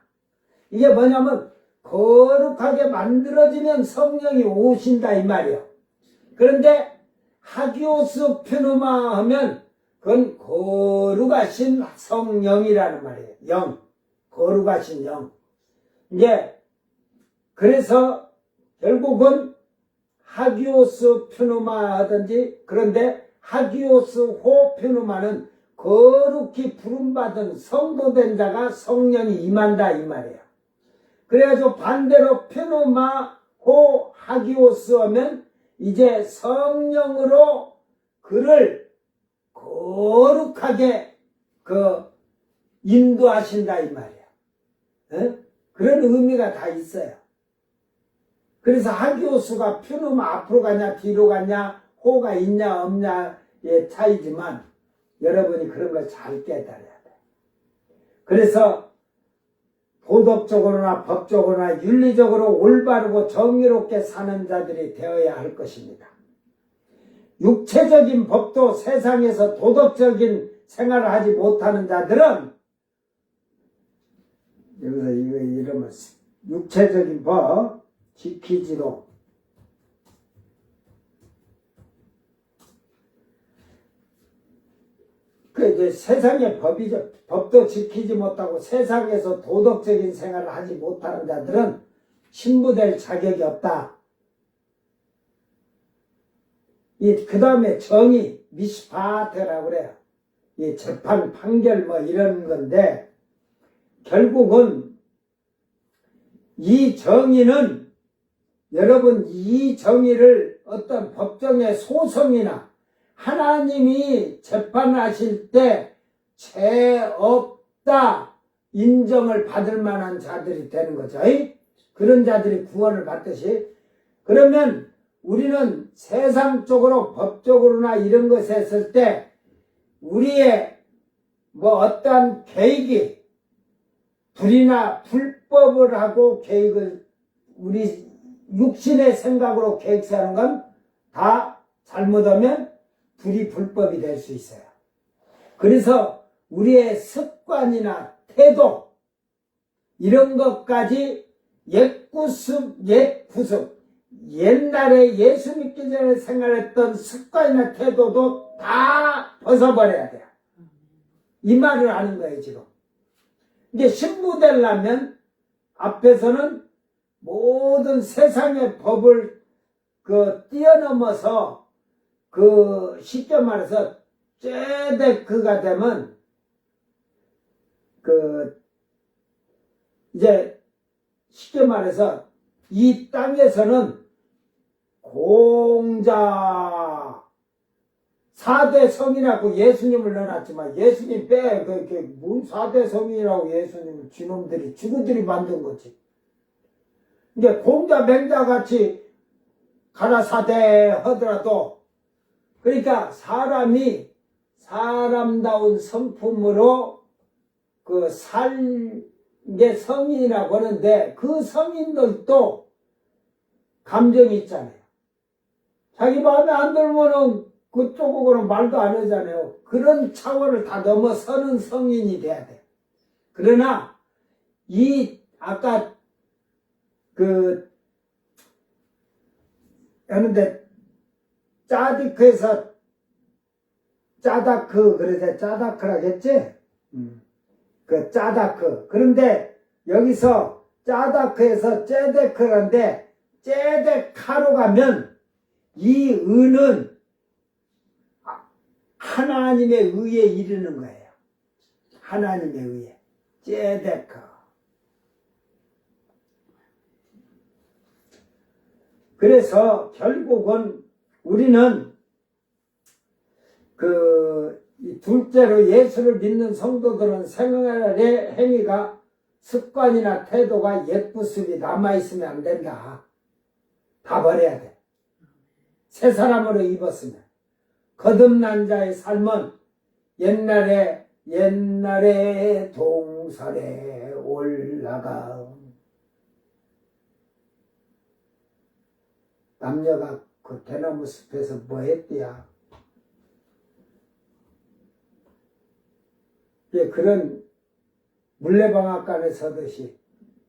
이게 뭐냐면 거룩하게 만들어지면 성령이 오신다 이 말이에요. 그런데 하기오스 퓨누마 하면 그건 거룩하신 성령이라는 말이에요. 영, 거룩하신 영. 이제 그래서 결국은 하기오스 퓨누마 하든지, 그런데 하기오스 호 퓨누마는 거룩히 부름받은 성도된 자가 성령이 임한다 이 말이에요. 그래가지고 반대로 퓨누마 호 하기오스 하면 이제 성령으로 그를 거룩하게 인도하신다 이 말이에요. 에? 그런 의미가 다 있어요. 그래서 하기오스가 퓨누마 앞으로 가냐 뒤로 가냐 호가 있냐 없냐의 차이지만 여러분이 그런 걸 잘 깨달아야 돼. 그래서 도덕적으로나 법적으로나 윤리적으로 올바르고 정의롭게 사는 자들이 되어야 할 것입니다. 육체적인 법도 세상에서 도덕적인 생활을 하지 못하는 자들은 여기서 이거 이러면 육체적인 법 지키지도 그 이제 세상의 법이죠. 법도 지키지 못하고 세상에서 도덕적인 생활을 하지 못하는 자들은 신부될 자격이 없다. 그 다음에 정의, 미시파트라고 그래요. 이 재판, 판결 뭐 이런 건데, 결국은 이 정의는, 여러분 이 정의를 어떤 법정의 소송이나 하나님이 재판하실 때 죄 없다 인정을 받을 만한 자들이 되는 거죠. 그런 자들이 구원을 받듯이. 그러면 우리는 세상적으로 법적으로나 이런 것에 했을 때 우리의 뭐 어떠한 계획이 불이나 불법을 하고 계획을 우리 육신의 생각으로 계획하는 건 다 잘못하면 불이 불법이 될 수 있어요. 그래서 우리의 습관이나 태도 이런 것까지 옛구습, 옛구습 옛날에 예수 믿기 전에 생활했던 습관이나 태도도 다 벗어버려야 돼요. 이 말을 하는 거예요, 지금. 이게 신부 되려면 앞에서는 모든 세상의 법을 뛰어넘어서 쉽게 말해서 쯔데크가 되면 이제 쉽게 말해서 이 땅에서는 공자 4대 성이라고 예수님을 넣어놨지만 예수님 뭔 4대 성이라고 예수님을 쥐놈들이 주구들이 만든 거지. 이제 공자 맹자 같이 가라사대 하더라도 그러니까 사람이 사람다운 성품으로 게 성인이라고 하는데 그 성인들도 감정이 있잖아요. 자기 마음에 안 들면은 그쪽으로는 말도 안 하잖아요. 그런 차원을 다 넘어서는 성인이 돼야 돼. 그러나 아까 하는데 짜디크에서 짜다크 그래서 짜다크라고 했지? 짜다크. 그런데 여기서 짜다크에서 쯔데크라는데 쯔데카로 가면 이 의는 하나님의 의에 이르는 거예요. 하나님의 의에. 쯔데크. 그래서 결국은 우리는 둘째로 예수를 믿는 성도들은 생활의 행위가 습관이나 태도가 옛구습이 남아있으면 안 된다. 다 버려야 돼. 새 사람으로 입었으면. 거듭난 자의 삶은 옛날에 동산에 올라가 남녀가 그 대나무 숲에서 뭐 했대야. 그런 물레방앗간에 서듯이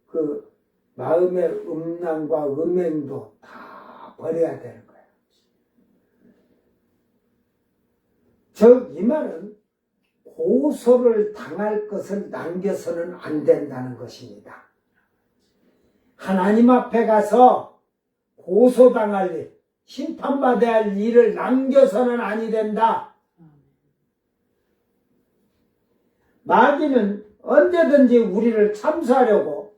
그 마음의 음란과 음행도 다 버려야 되는 거예요. 이 말은 고소를 당할 것을 남겨서는 안 된다는 것입니다. 하나님 앞에 가서 고소당할 일, 심판받아야 할 일을 남겨서는 아니 된다. 마귀는 언제든지 우리를 참수하려고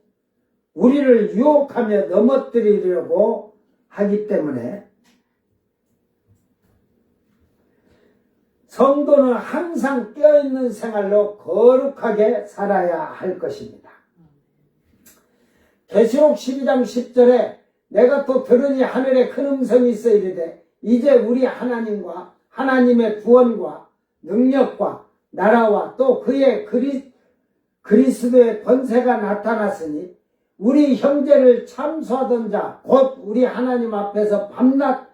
우리를 유혹하며 넘어뜨리려고 하기 때문에 성도는 항상 깨어있는 생활로 거룩하게 살아야 할 것입니다. 계시록 12장 10절에 내가 또 들으니 하늘에 큰 음성이 있어 이르되 이제 우리 하나님과 하나님의 구원과 능력과 나라와 또 그의 그리스도의 권세가 나타났으니 우리 형제를 참수하던 자 곧 우리 하나님 앞에서 밤낮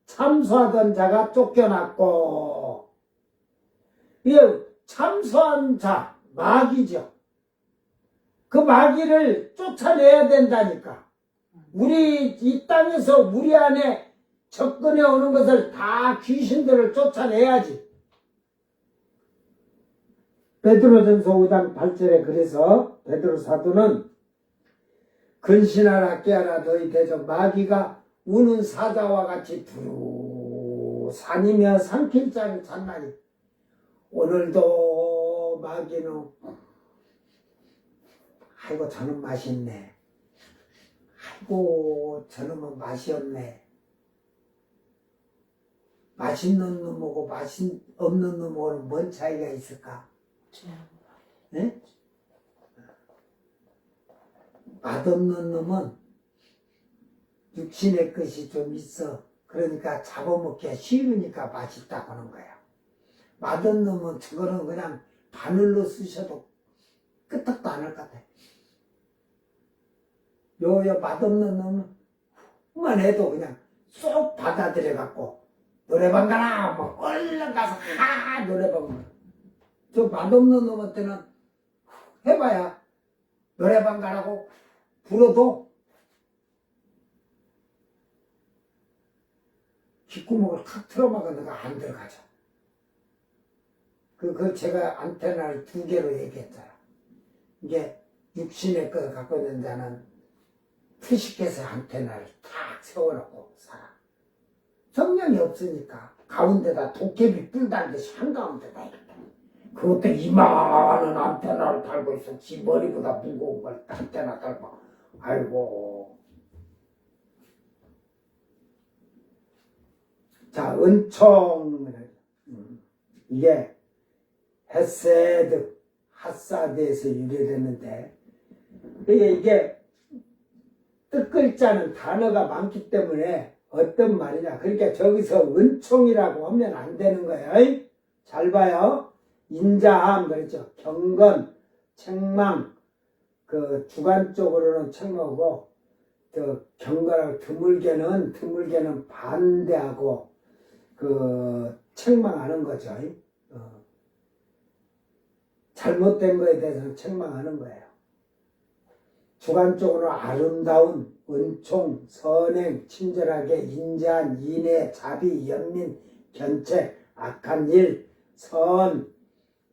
참수하던 자가 쫓겨났고 참소한 자, 마귀죠. 그 마귀를 쫓아내야 된다니까. 우리 이 땅에서 우리 안에 접근해 오는 것을 다 귀신들을 쫓아내야지. 베드로전서 5장 8절에 그래서 베드로 사도는 근신하라 깨어라 너희 대적 마귀가 우는 사자와 같이 두루산이며 삼킬 자를 찾나니 오늘도 마귀는 아이고 저는 맛있네, 아이고 저놈은 맛이 없네, 맛있는 놈하고 맛이 없는 놈하고는 뭔 차이가 있을까? 네? 맛없는 놈은 육신의 것이 좀 있어. 그러니까 잡아먹기가 쉬우니까 맛있다고 하는 거야. 맛없는 놈은 저거는 그냥 바늘로 쑤셔도 끄떡도 안 할 것 같아. 요 맛없는 놈은 만 해도 그냥 쏙 받아들여갖고 노래방 가라 뭐 얼른 가서 노래방 가라. 저 맛없는 놈한테는 해봐야 노래방 가라고 불어도 귓구멍을 탁 틀어막아 내가 안 들어가죠. 그 제가 안테나를 2개로 얘기했잖아. 이게 육신의 것을 갖고 있는 자는 투식해서 안테나를 탁 세워놓고 살아. 성령이 없으니까 가운데다 도깨비 뿔 달듯이 한가운데다 이렇게 그것도 이만한 안테나를 달고 있어. 지 머리보다 무거운 걸 안테나 달고. 아이고. 자, 은총. 이게 헤세드, 핫사드에서 유래됐는데, 이게 뜻글자는 단어가 많기 때문에 어떤 말이냐. 그러니까 저기서 은총이라고 하면 안 되는 거예요. 잘 봐요. 인자함, 그렇죠. 경건, 책망, 그 주관적으로는 책망하고, 그 경건하고 드물게는 반대하고, 그 책망하는 거죠. 잘못된 거에 대해서는 책망하는 거예요. 주관적으로 아름다운 은총, 선행, 친절하게, 인자한, 인애, 자비, 연민, 견책, 악한 일, 선,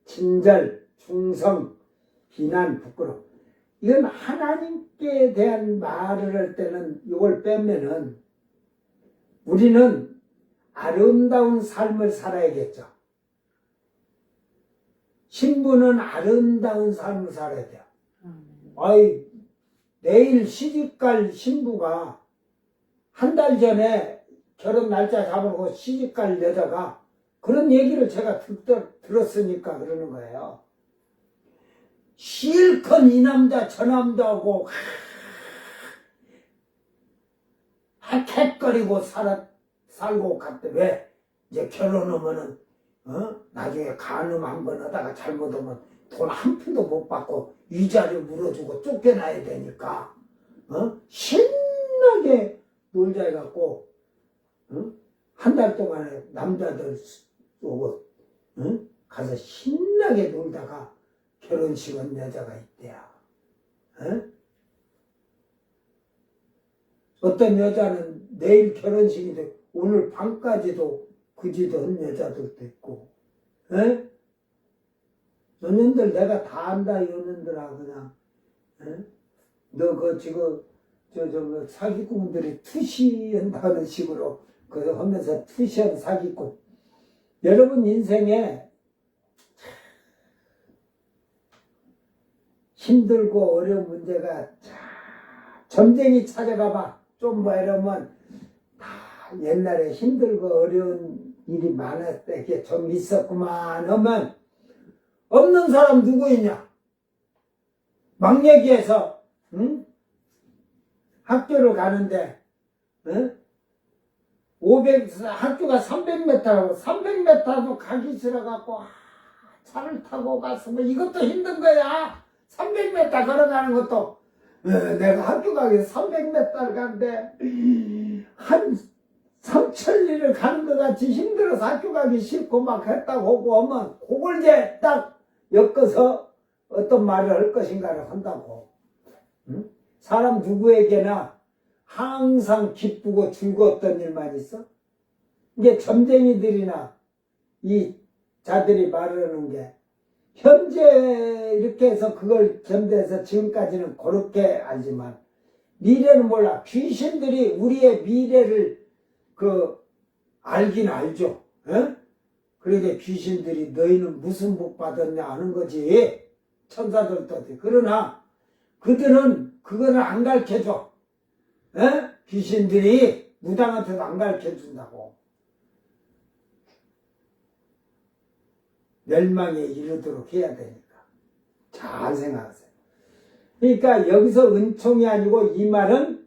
친절, 충성, 비난, 부끄러움. 이건 하나님께 대한 말을 할 때는 이걸 빼면은 우리는 아름다운 삶을 살아야겠죠. 신부는 아름다운 삶을 살아야 돼요. 아이, 내일 시집갈 신부가 한 달 전에 결혼 날짜 잡아놓고 시집갈 여자가 그런 얘기를 제가 들었으니까 그러는 거예요. 실컷 이 남자 저 남자하고 헥헥거리고 살고 갔대. 왜? 이제 결혼하면은 나중에 간음 한번 하다가 잘못하면 돈 한 푼도 못 받고 위자료 물어주고 쫓겨나야 되니까 신나게 놀자 해갖고 한 달 동안에 남자들 오고 가서 신나게 놀다가 결혼식 한 여자가 있대야. 어떤 여자는 내일 결혼식인데 오늘 밤까지도 그지도 한 여자들도 있고. 연년들 내가 다 안다 연년들아 그냥. 너 그 지금 저 사기꾼들이 투시한다는 식으로 그 하면서 투시한 사기꾼. 여러분 인생에 힘들고 어려운 문제가 점쟁이 찾아가봐. 좀 뭐 이러면 다 옛날에 힘들고 어려운 일이 많았을 때 이게 좀 있었구만 하면 없는 사람 누구 있냐? 막 얘기해서 학교를 가는데 500 학교가 300m라고 300m도 가기 싫어갖고 차를 타고 가서 뭐 이것도 힘든 거야. 300m 걸어가는 것도 내가 학교 가기 300m를 가는데 한 삼천리를 가는 것 같이 힘들어서 학교 가기 싫고 막 했다고 하고 하면 그걸 이제 딱 엮어서 어떤 말을 할 것인가를 한다고. 응? 사람 누구에게나 항상 기쁘고 즐거웠던 일만 있어? 이게 점쟁이들이나 이 자들이 말하는 게 현재 이렇게 해서 그걸 견뎌서 지금까지는 그렇게 알지만 미래는 몰라. 귀신들이 우리의 미래를 알긴 알죠. 에? 그러니까 귀신들이 너희는 무슨 복 받았냐 하는 거지. 천사들도. 그러나 그들은 그거를 안 가르쳐줘. 에? 귀신들이 무당한테도 안 가르쳐준다고. 멸망에 이르도록 해야 되니까. 잘 생각하세요. 그러니까 여기서 은총이 아니고 이 말은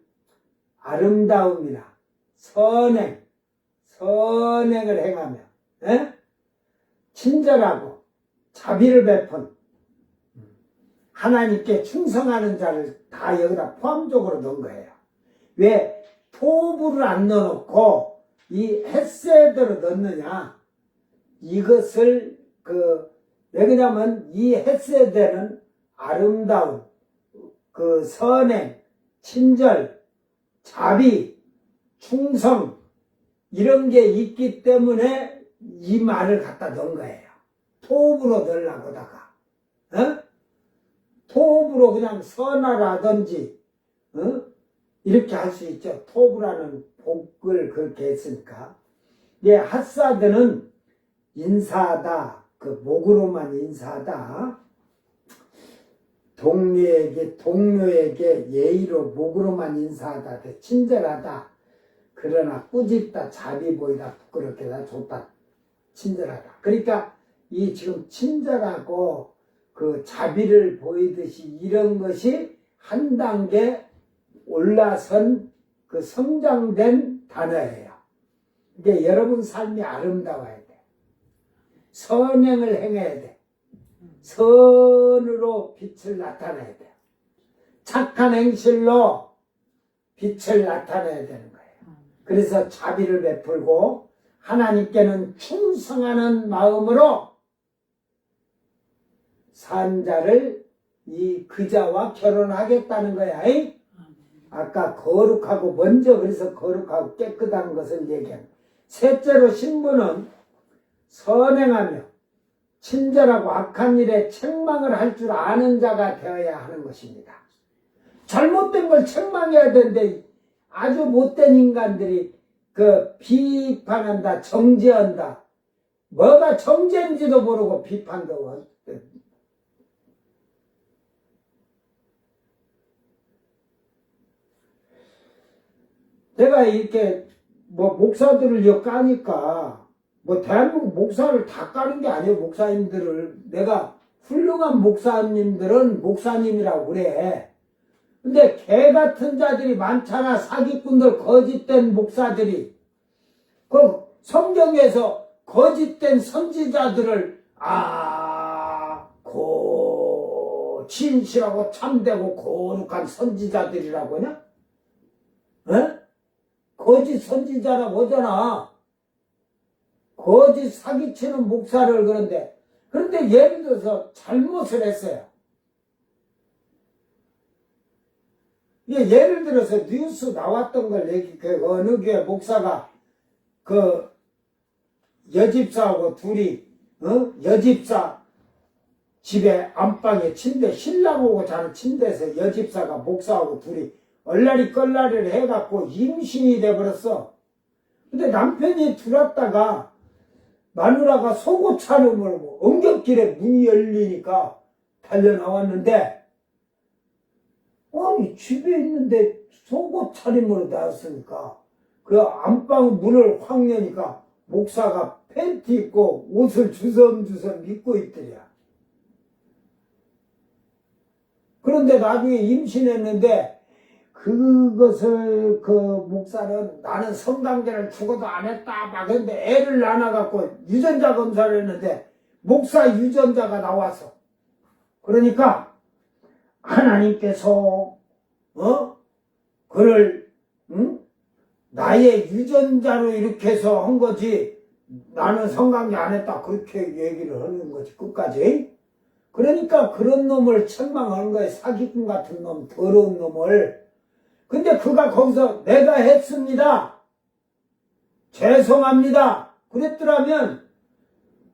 아름다움이나 선행을 행하며 에? 친절하고 자비를 베푼 하나님께 충성하는 자를 다 여기다 포함적으로 넣은 거예요. 왜 토부를 안 넣어놓고 이 헤세드로 넣느냐? 이것을 왜 그러냐면 이 헤세드는 아름다운 선행, 친절, 자비, 충성 이런 게 있기 때문에 이 말을 갖다 넣은 거예요. 토업으로 넣으려고다가 토업으로 그냥 선하라든지 이렇게 할 수 있죠. 토브라는 복을 그렇게 했으니까. 핫사드는 인사하다, 목으로만 인사하다. 동료에게 예의로 목으로만 인사하다, 친절하다. 그러나 꾸짖다, 자비 보이다, 부끄럽게다, 좋다, 친절하다. 그러니까 이 지금 친절하고 자비를 보이듯이 이런 것이 한 단계 올라선 성장된 단어예요. 이게 여러분 삶이 아름다워야 돼. 선행을 행해야 돼. 선으로 빛을 나타내야 돼요. 착한 행실로 빛을 나타내야 되는 거예요. 그래서 자비를 베풀고 하나님께는 충성하는 마음으로 산 자를 이 그자와 결혼하겠다는 거야. 아까 거룩하고 먼저 그래서 거룩하고 깨끗한 것을 얘기합니다. 셋째로 신부는 선행하며 친절하고 악한 일에 책망을 할 줄 아는 자가 되어야 하는 것입니다. 잘못된 걸 책망해야 되는데 아주 못된 인간들이 비판한다, 정죄한다. 뭐가 정죄인지도 모르고 비판도 하고. 내가 이렇게 목사들을 까니까 대한민국 목사를 다 까는 게 아니에요. 목사님들을 내가 훌륭한 목사님들은 목사님이라고 그래. 근데 개 같은 자들이 많잖아. 사기꾼들, 거짓된 목사들이. 성경에서 거짓된 선지자들을 진실하고 참되고 거룩한 선지자들이라고 하냐? 에? 거짓 선지자라고 하잖아. 거짓 사기치는 목사를 그런데 예를 들어서 잘못을 했어요. 예를 들어서 뉴스 나왔던 걸 어느 교회 목사가 여집사하고 둘이 여집사 집에 안방에 침대 신랑 오고 자는 침대에서 여집사가 목사하고 둘이 얼라리 껄라리를 해갖고 임신이 돼버렸어. 근데 남편이 들어왔다가 마누라가 속옷 차림을 엉겹길에 문이 열리니까 달려나왔는데 아니 집에 있는데 속옷 차림으로 나왔으니까 그 안방 문을 확 여니까 목사가 팬티 입고 옷을 주섬주섬 입고 있더랴. 그런데 나중에 임신했는데 그것을 목사는 나는 성관계를 죽어도 안 했다 막 했는데 애를 낳아갖고 유전자 검사를 했는데 목사 유전자가 나왔어. 그러니까 하나님께서 그를 나의 유전자로 이렇게 해서 한 거지 나는 성관계 안 했다 그렇게 얘기를 하는 거지 끝까지. 그러니까 그런 놈을 책망하는 거예요. 사기꾼 같은 놈, 더러운 놈을. 근데 그가 거기서 내가 했습니다, 죄송합니다 그랬더라면,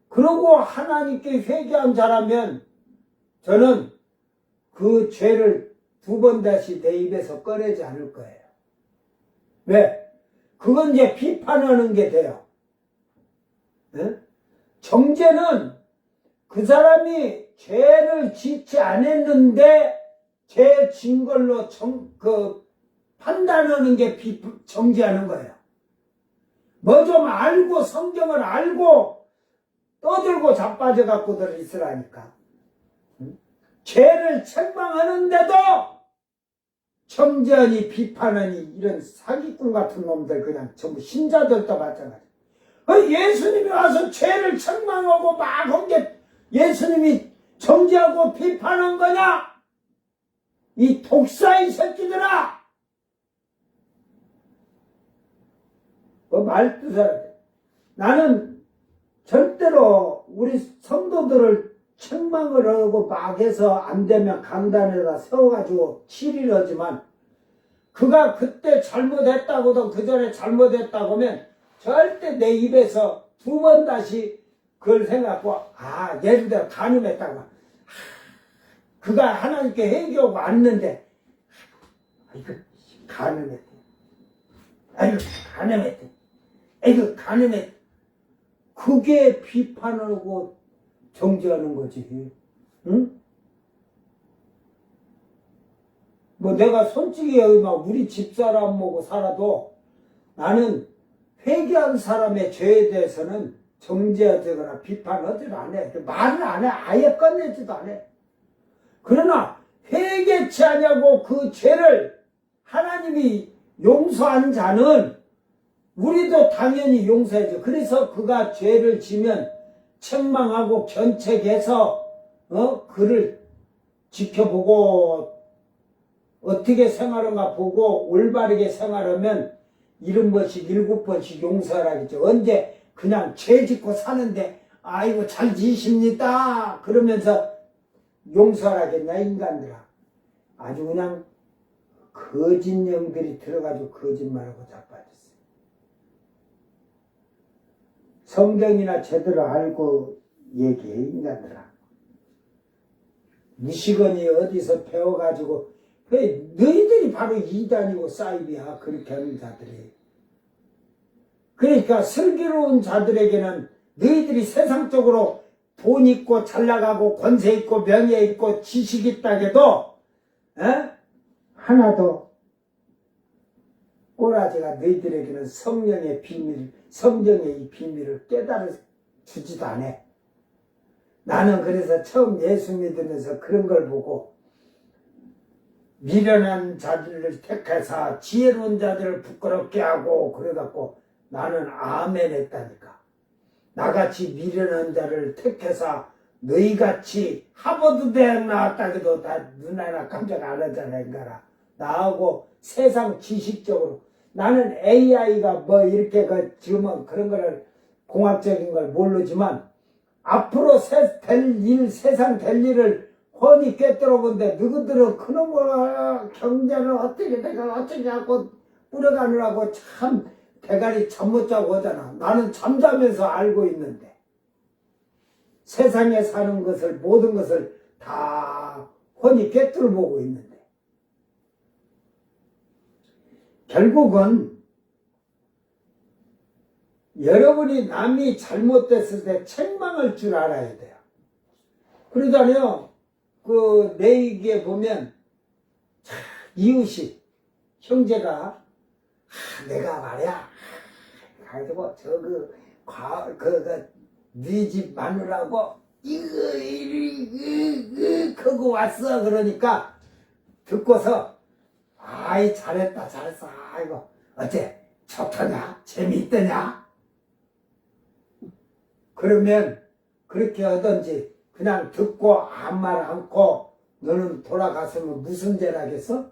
그러고 하나님께 회개한 자라면 저는 그 죄를 2번 다시 내 입에서 꺼내지 않을 거예요. 왜? 그건 이제 비판하는 게 돼요. 네? 정죄는 그 사람이 죄를 짓지 않았는데 죄 진 걸로 판단하는 게 정죄하는 거예요. 뭐 좀 알고 성경을 알고 떠들고 자빠져 갖고들 있으라니까. 죄를 책망하는데도 정죄하니 비판하니 이런 사기꾼 같은 놈들 그냥 전부 신자들도 마찬가지. 예수님이 와서 죄를 책망하고 막 한 게 예수님이 정죄하고 비판한 거냐? 이 독사의 새끼들아! 말뜻을 나는 절대로 우리 성도들을 책망을 하고 막 해서 안 되면 강단에다 세워가지고 치리를 하지만, 그가 그때 잘못했다고도 그 전에 잘못했다고 하면 절대 내 입에서 2번 다시 그걸 생각하고, 예를 들어 간음했다고, 그가 하나님께 회개하고 왔는데 이거 간음했대, 간음했대, 이거 간음했대, 그게 비판하고 정죄하는 거지. 응? 뭐 내가 솔직히 여기 막 우리 집사람 보고 살아도 나는 회개한 사람의 죄에 대해서는 정죄하거나 비판하지도 안 해. 말을 안 해. 아예 꺼내지도 안 해. 그러나 회개치 않냐고 그 죄를 하나님이 용서한 자는 우리도 당연히 용서해줘. 그래서 그가 죄를 지면 책망하고 견책해서 그를 지켜보고 어떻게 생활하는가 보고 올바르게 생활하면 70번씩 7번씩 용서하라겠죠. 언제 그냥 죄 짓고 사는데 아이고 잘 지십니다 그러면서 용서하라겠냐 인간들아. 아주 그냥 거짓 영들이 들어가지고 거짓말하고 자빠졌어. 성경이나 제대로 알고 얘기해 인간들아. 미시건이 어디서 배워가지고 너희들이 바로 이단이고 사이비야 그렇게 하는 자들이. 그러니까 슬기로운 자들에게는 너희들이 세상적으로 돈 있고 잘 나가고 권세 있고 명예 있고 지식 있다 해도 하나도 꼬라지가 너희들에게는 성령의 비밀, 성경의 이 비밀을 깨달아 주지도 않아. 나는 그래서 처음 예수 믿으면서 그런 걸 보고 미련한 자들을 택해서 지혜로운 자들을 부끄럽게 하고 그래갖고 나는 아멘 했다니까. 나같이 미련한 자를 택해서 너희같이 하버드 대학 나왔다 해도 다 눈하나 깜짝 안 하잖아 인가라. 나하고 세상 지식적으로 나는 AI가 뭐 이렇게 지금은 그런 거를 공학적인 걸 모르지만 앞으로 세상 될 일을 훤히 꿰뚫어 본데 너희들은 그놈의 경제를 어떻게 내가 어떻게 하고 뿌려가느라고 참 대가리 잠 못 자고 하잖아. 나는 잠자면서 알고 있는데 세상에 사는 것을 모든 것을 다 훤히 꿰뚫어 보고 있는데 결국은 여러분이 남이 잘못됐을 때 책망할 줄 알아야 돼요. 그러잖아요. 내 얘기에 보면 이웃이 형제가 내가 말이야 가지고 네 집 마누라고 이거 그거 왔어 그러니까 듣고서 아이 잘했다 잘했어 아이고 어째 좋더냐 재미있더냐 그러면 그렇게 하든지 그냥 듣고 아무 말 않고 너는 돌아갔으면 무슨 죄라겠어?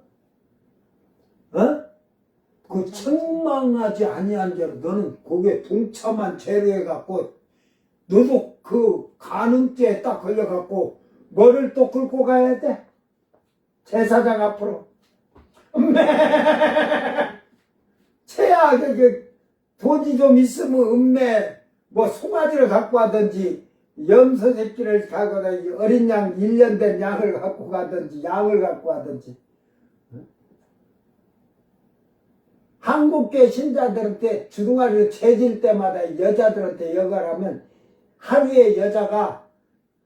그 책망하지 아니한 죄로 너는 거기에 동참한 죄로 해갖고 너도 그 간음죄에 딱 걸려갖고 뭐를 또 끌고 가야 돼? 제사장 앞으로. 최악의 그 돈이 좀 있으면 뭐 송아지를 갖고 가든지 염소 새끼를 갖고 가든지 어린 양 1년 된 양을 갖고 가든지 양을 갖고 가든지. 한국계 신자들한테 주둥아리를 채질 때마다 여자들한테 여가라면 하루에 여자가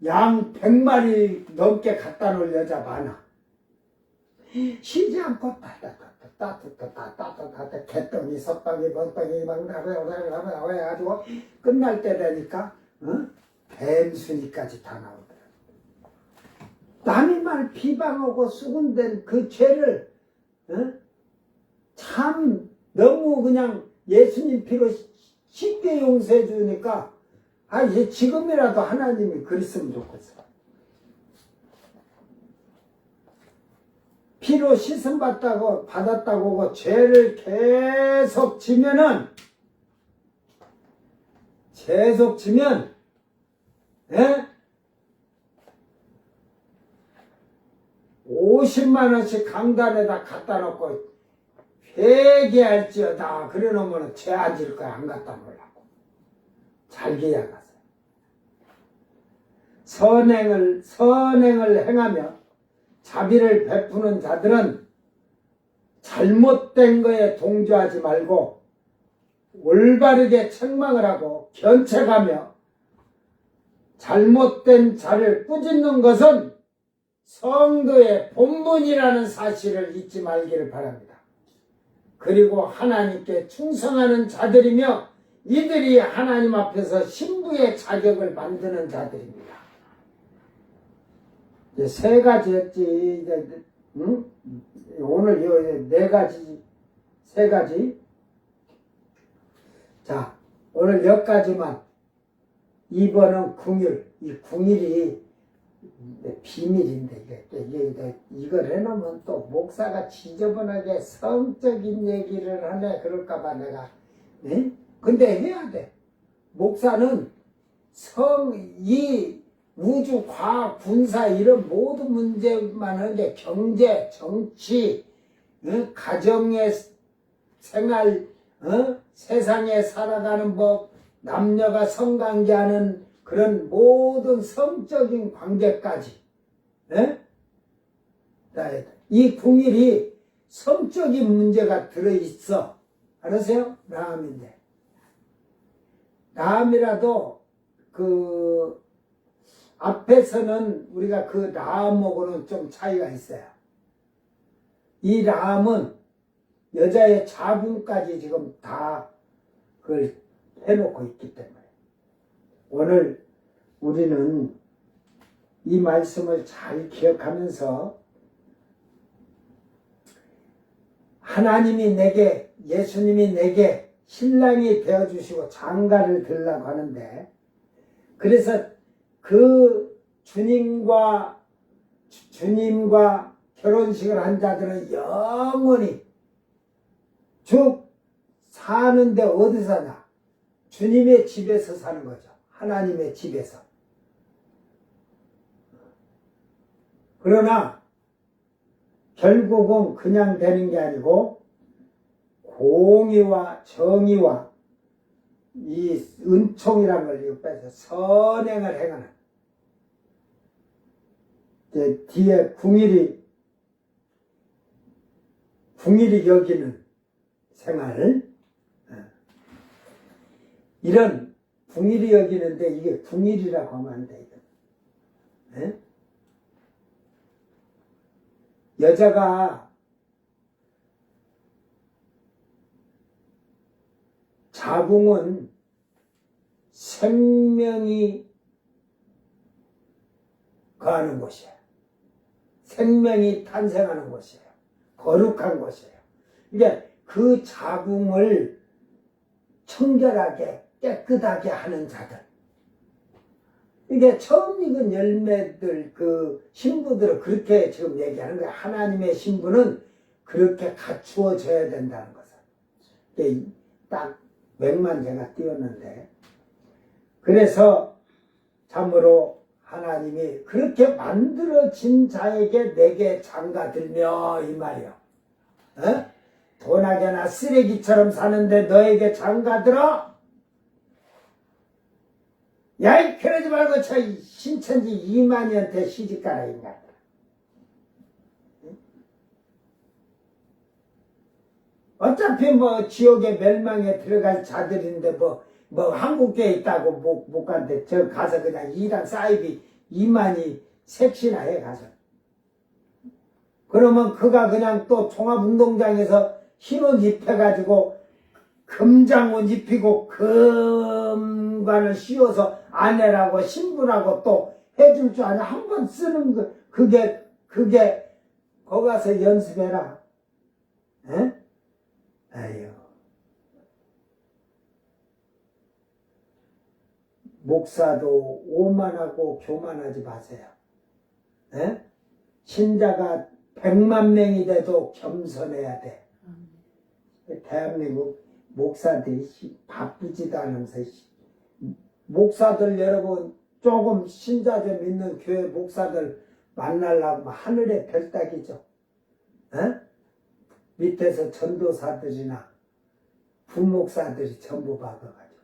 양 100마리 넘게 갖다 놓을 여자 많아. 쉬지 않고 따뜻따 개떡이 석떡이 번떡이 막 해가지고 끝날 때 되니까 뱀순이까지 다 나오더라. 남이 말 비방하고 수군된 그 죄를 참 너무 그냥 예수님 피로 쉽게 용서해 주니까 이제 지금이라도 하나님이 그랬으면 좋겠어. 피로 씻음 받다고 받았다고 죄를 계속 지면 50만 원씩 강단에다 갖다 놓고 회개할지어다 그래 놓으면 죄 안 질 거야. 안 갖다 놓으려고 잘 계약하세요. 선행을 행하며 자비를 베푸는 자들은 잘못된 거에 동조하지 말고 올바르게 책망을 하고 견책하며 잘못된 자를 꾸짖는 것은 성도의 본분이라는 사실을 잊지 말기를 바랍니다. 그리고 하나님께 충성하는 자들이며 이들이 하나님 앞에서 신부의 자격을 만드는 자들입니다. 이제 세 가지였지. 이제, 응? 오늘 네 가지, 세 가지. 자, 오늘 여기까지만. 2번은 궁율. 이 궁율이 비밀인데, 이걸 해놓으면 또 목사가 지저분하게 성적인 얘기를 하네. 그럴까봐 내가. 네? 근데 해야 돼. 목사는 이 우주, 과학, 군사 이런 모든 문제만 하는데 경제, 정치, 가정의 생활, 세상에 살아가는 법, 남녀가 성관계하는 그런 모든 성적인 관계까지 이 궁일이 성적인 문제가 들어있어. 알았어요? 라함인데 라함이라도 그 앞에서는 우리가 그 라함하고는 좀 차이가 있어요. 이 라함은 여자의 자궁까지 지금 다 그걸 해놓고 있기 때문에 오늘 우리는 이 말씀을 잘 기억하면서 하나님이 내게, 예수님이 내게 신랑이 되어주시고 장가를 들라고 하는데 그래서 그 주님과 결혼식을 한 자들은 영원히 쭉 사는데 어디 사냐? 주님의 집에서 사는 거죠. 하나님의 집에서. 그러나 결국은 그냥 되는 게 아니고 공의와 정의와 이 은총이라는 걸 옆에서 선행을 행하는 뒤에 궁일이 여기는 생활 이런 궁일이 여기는데 이게 궁일이라고 하면 안 돼. 네? 여자가 자궁은 생명이 거하는 곳이에요. 생명이 탄생하는 곳이에요. 거룩한 곳이에요. 그러니까 그 자궁을 청결하게 깨끗하게 하는 자들. 이게 처음 익은 열매들, 그 신부들은 그렇게 지금 얘기하는 거예요. 하나님의 신부는 그렇게 갖추어져야 된다는 것을. 딱 맥만 제가 띄웠는데, 그래서 참으로 하나님이 그렇게 만들어진 자에게 내게 장가들며 이 말이요. 어? 도나게나 쓰레기처럼 사는데 너에게 장가들어? 야이, 그러지 말고 저 신천지 이만희한테 시집가라 인간. 어차피 뭐 지옥의 멸망에 들어갈 자들인데 뭐 한국교에 있다고 못 간대. 저 가서 그냥 이랑 사이비 이만희 색시나 해 가서. 그러면 그가 그냥 또 종합운동장에서 흰 옷 입혀가지고 금장옷 입히고 금관을 씌워서 아내라고 신부라고 또 해줄 줄 아냐. 한 번 쓰는 거 그게 거기 가서 연습해라. 에? 아유. 목사도 오만하고 교만하지 마세요. 에? 신자가 100만 명이 돼도 겸손해야 돼. 대한민국 목사들이 바쁘지도 않으면서 목사들 여러분 조금 신자 좀 있는 교회 목사들 만나려고 하늘의 별 따기죠. 에? 밑에서 전도사들이나 부목사들이 전부 박아가지고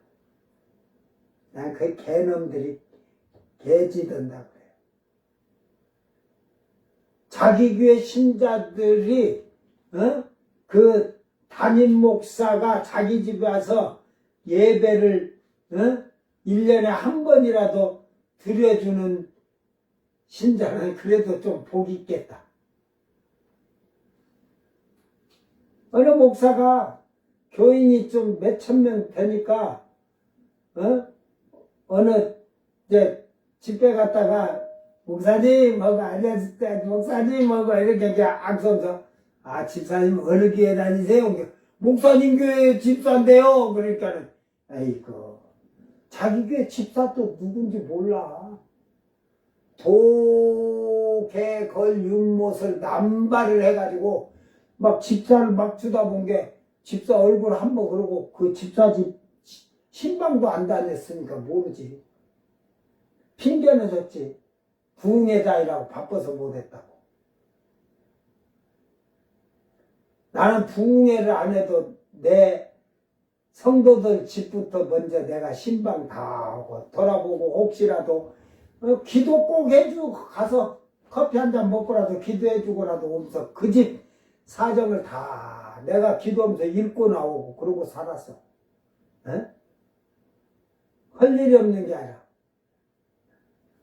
난 그 개놈들이 개지던다고 그래요. 자기 교회 신자들이 그 담임 목사가 자기 집에 와서 예배를 1년에 한 번이라도 드려주는 신자는 그래도 좀 복이 있겠다. 어느 목사가 교인이 좀 몇천 명 되니까 어느 이제 집회 갔다가 목사님 뭐고 알려줄 때 목사님 뭐고 이렇게 악성서 아 집사님 어느 교회 다니세요? 목사님 교회 집사인데요. 그러니까는 아이고 자기 교회 집사도 누군지 몰라. 도개걸 윤못을 남발을 해가지고 막 집사를 막 쳐다본 게 집사 얼굴 한번 그러고 그 집사 집 신방도 안 다녔으니까 모르지. 핑계는 줬지. 부흥회장이라고 바빠서 못했다고. 나는 부흥회를 안 해도 내 성도들 집부터 먼저 내가 신방 다 하고 돌아보고 혹시라도 기도 꼭 해주고 가서 커피 한 잔 먹고라도 기도해주고라도 오면서 그 집 사정을 다 내가 기도하면서 읽고 나오고 그러고 살았어. 에? 할 일이 없는 게 아니라.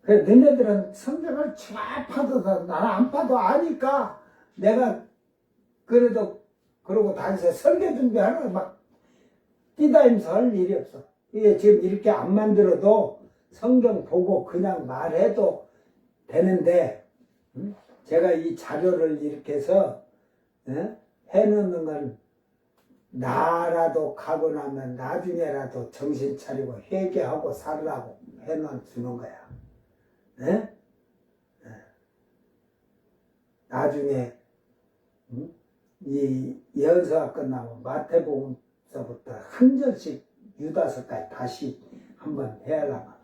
그래, 너네들은 성경을 쫙 파도 나는 안 파도 아니까 내가 그래도 그러고 다니서 설교 준비하는 거 막 뛰다니면서 할 일이 없어. 이게 지금 이렇게 안 만들어도 성경 보고 그냥 말해도 되는데 제가 이 자료를 이렇게 해서 해놓는 건 나라도 가고 나면 나중에라도 정신 차리고 회개하고 살라고 해놓주는 거야. 에? 나중에 이 예언서가 끝나면 마태복음서부터 한 절씩 유다서까지 다시 한번 해야라고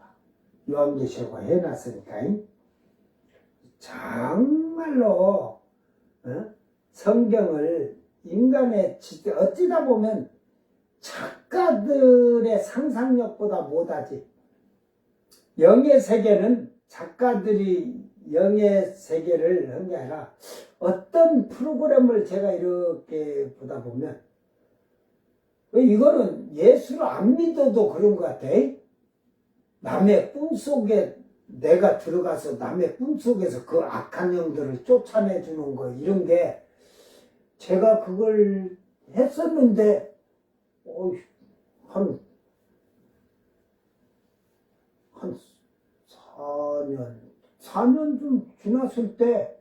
요한계시록 해놨으니까 정말로 성경을 인간의 어찌다 보면 작가들의 상상력보다 못하지. 영의 세계는 작가들이 영의 세계를 한 게 아니라 어떤 프로그램을 제가 이렇게 보다 보면 이거는 예수를 안 믿어도 그런 것 같아. 남의 꿈속에 내가 들어가서 남의 꿈속에서 그 악한 영들을 쫓아내주는 거 이런 게 제가 그걸 했었는데 한 4년 좀 지났을 때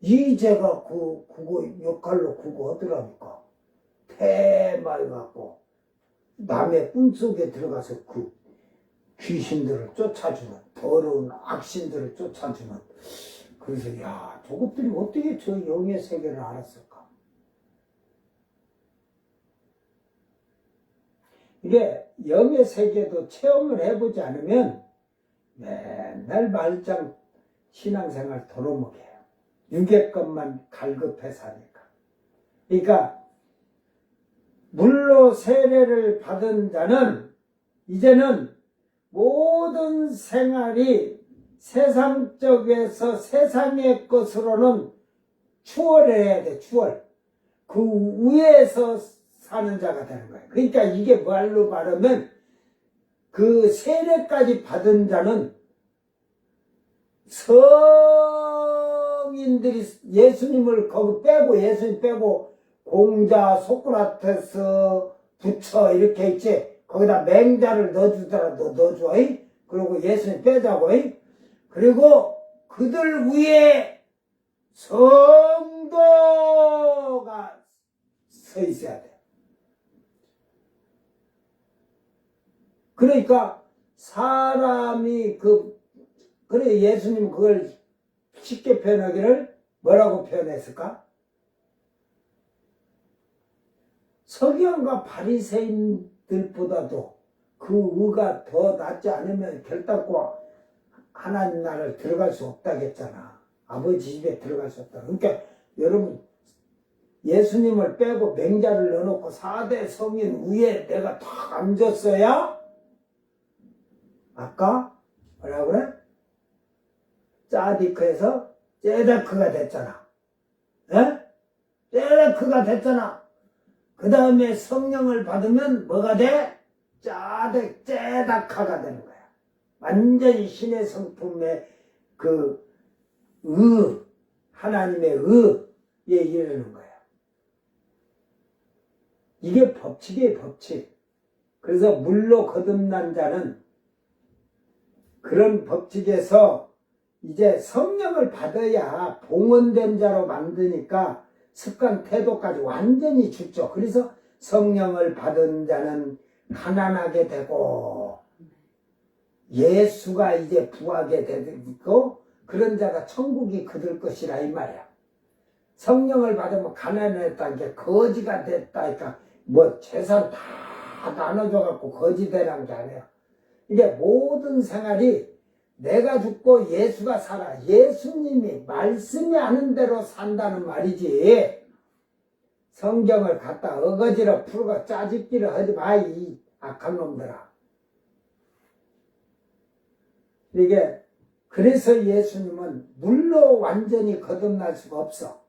이제가 그거 역할로 그거 하더라니까. 대말 갖고 남의 꿈속에 들어가서 그 귀신들을 쫓아주는 더러운 악신들을 쫓아주는. 그래서 야 저것들이 어떻게 저 영의 세계를 알았을까. 이게 영의 세계도 체험을 해보지 않으면 맨날 말짱 신앙생활 도로먹혀요. 육의 것만 갈급해 사니까. 그러니까 물로 세례를 받은 자는 이제는 모든 생활이 세상적에서 세상의 것으로는 추월해야 돼. 추월. 그 위에서 사는 자가 되는 거예요. 그러니까 이게 말로 말하면 그 세례까지 받은 자는 성인들이 예수님을 거기 빼고 예수님 빼고 공자, 소크라테스, 부처 이렇게 있지. 거기다 맹자를 넣어주더라도 넣어줘. 그리고 예수님 빼자고. 그리고 그들 위에 성도가 서 있어야 돼. 그러니까 사람이 그래 예수님 그걸 쉽게 표현하기를 뭐라고 표현했을까? 서기관과 바리새인들보다도 그 의가 더 낫지 않으면 결단코 하나님 나라를 들어갈 수 없다겠잖아. 아버지 집에 들어갈 수 없다. 그러니까 여러분 예수님을 빼고 맹자를 넣어놓고 4대 성인 위에 내가 탁 앉았어야 아까 뭐라 그래? 짜디크에서 제다크가 됐잖아. 에? 제다크가 됐잖아. 그 다음에 성령을 받으면 뭐가 돼? 제다카가 되는 거야. 완전히 신의 성품의 하나님의 의에 이르는 거야. 이게 법칙이에요, 법칙. 그래서 물로 거듭난 자는 그런 법칙에서 이제 성령을 받아야 봉헌된 자로 만드니까 습관, 태도까지 완전히 죽죠. 그래서 성령을 받은 자는 가난하게 되고 예수가 이제 부하게 되고 그런 자가 천국이 그들 것이라 이 말이야. 성령을 받으면 가난했다는 게 거지가 됐다니까 뭐 재산 다 나눠줘갖고 거지 되라는 게 아니야. 이게 모든 생활이 내가 죽고 예수가 살아. 예수님이 말씀이 하는 대로 산다는 말이지. 성경을 갖다 어거지로 풀고 짜집기를 하지 마, 이 악한 놈들아. 이게 그래서 예수님은 물로 완전히 거듭날 수가 없어.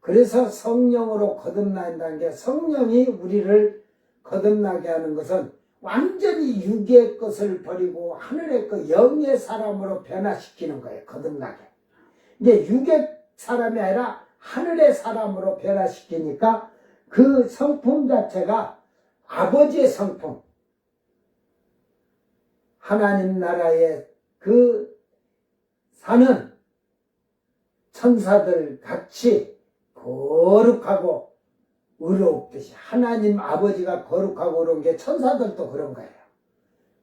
그래서 성령으로 거듭난다는 게 성령이 우리를 거듭나게 하는 것은 완전히 육의 것을 버리고 하늘의 그 영의 사람으로 변화시키는 거예요. 거듭나게. 이게 육의 사람이 아니라 하늘의 사람으로 변화시키니까 그 성품 자체가 아버지의 성품. 하나님 나라에 그 사는 천사들 같이 거룩하고 의롭듯이 하나님 아버지가 거룩하고 의로운 게 천사들도 그런 거예요.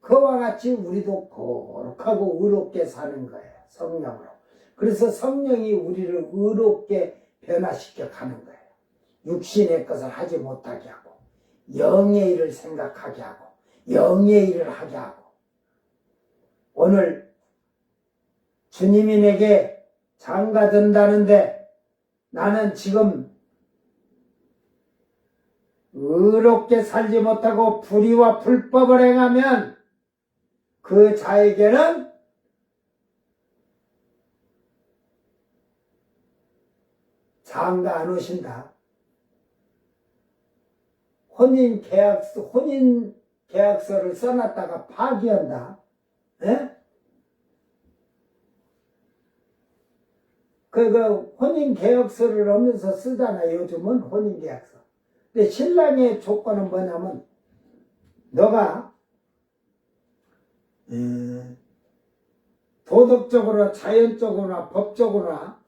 그와 같이 우리도 거룩하고 의롭게 사는 거예요. 성령으로. 그래서 성령이 우리를 의롭게 변화시켜 가는 거예요. 육신의 것을 하지 못하게 하고 영의 일을 생각하게 하고 영의 일을 하게 하고 오늘 주님이 내게 장가든다는데 나는 지금 의롭게 살지 못하고 불의와 불법을 행하면 그 자에게는 장가 안 오신다. 혼인 계약서를 써놨다가 파기한다. 예? 그 혼인 계약서를 하면서 쓰잖아요. 요즘은 혼인 계약서. 근데 신랑의 조건은 뭐냐면 너가 도덕적으로나 자연적으로나 법적으로나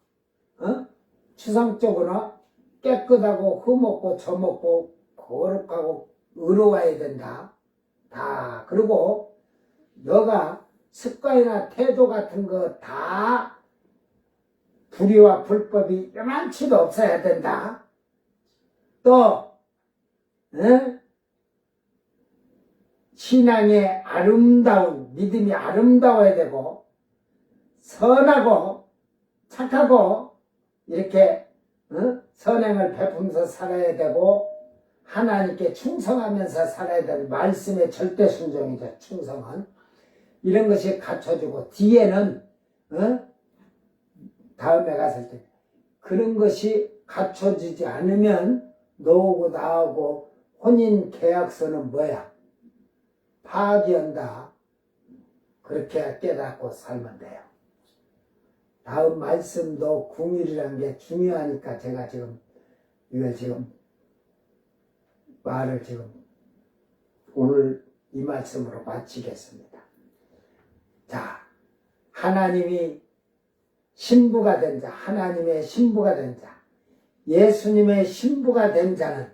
추상적으로나 깨끗하고 흠없고 저먹고 거룩하고 의로워야 된다. 다. 그리고 너가 습관이나 태도 같은 거 다 불의와 불법이 요만치도 없어야 된다. 또 신앙의 아름다운 믿음이 아름다워야 되고 선하고 착하고 이렇게 선행을 베풀면서 살아야 되고 하나님께 충성하면서 살아야 되는 말씀의 절대 순종이죠. 충성은 이런 것이 갖춰지고 뒤에는 다음에 갔을 때 그런 것이 갖춰지지 않으면 너하고 나하고 혼인 계약서는 뭐야? 파기한다. 그렇게 깨닫고 살면 돼요. 다음 말씀도 궁일이라는 게 중요하니까 제가 지금 이걸 지금 말을 지금 오늘 이 말씀으로 마치겠습니다. 자, 하나님이 신부가 된 자, 하나님의 신부가 된 자, 예수님의 신부가 된 자는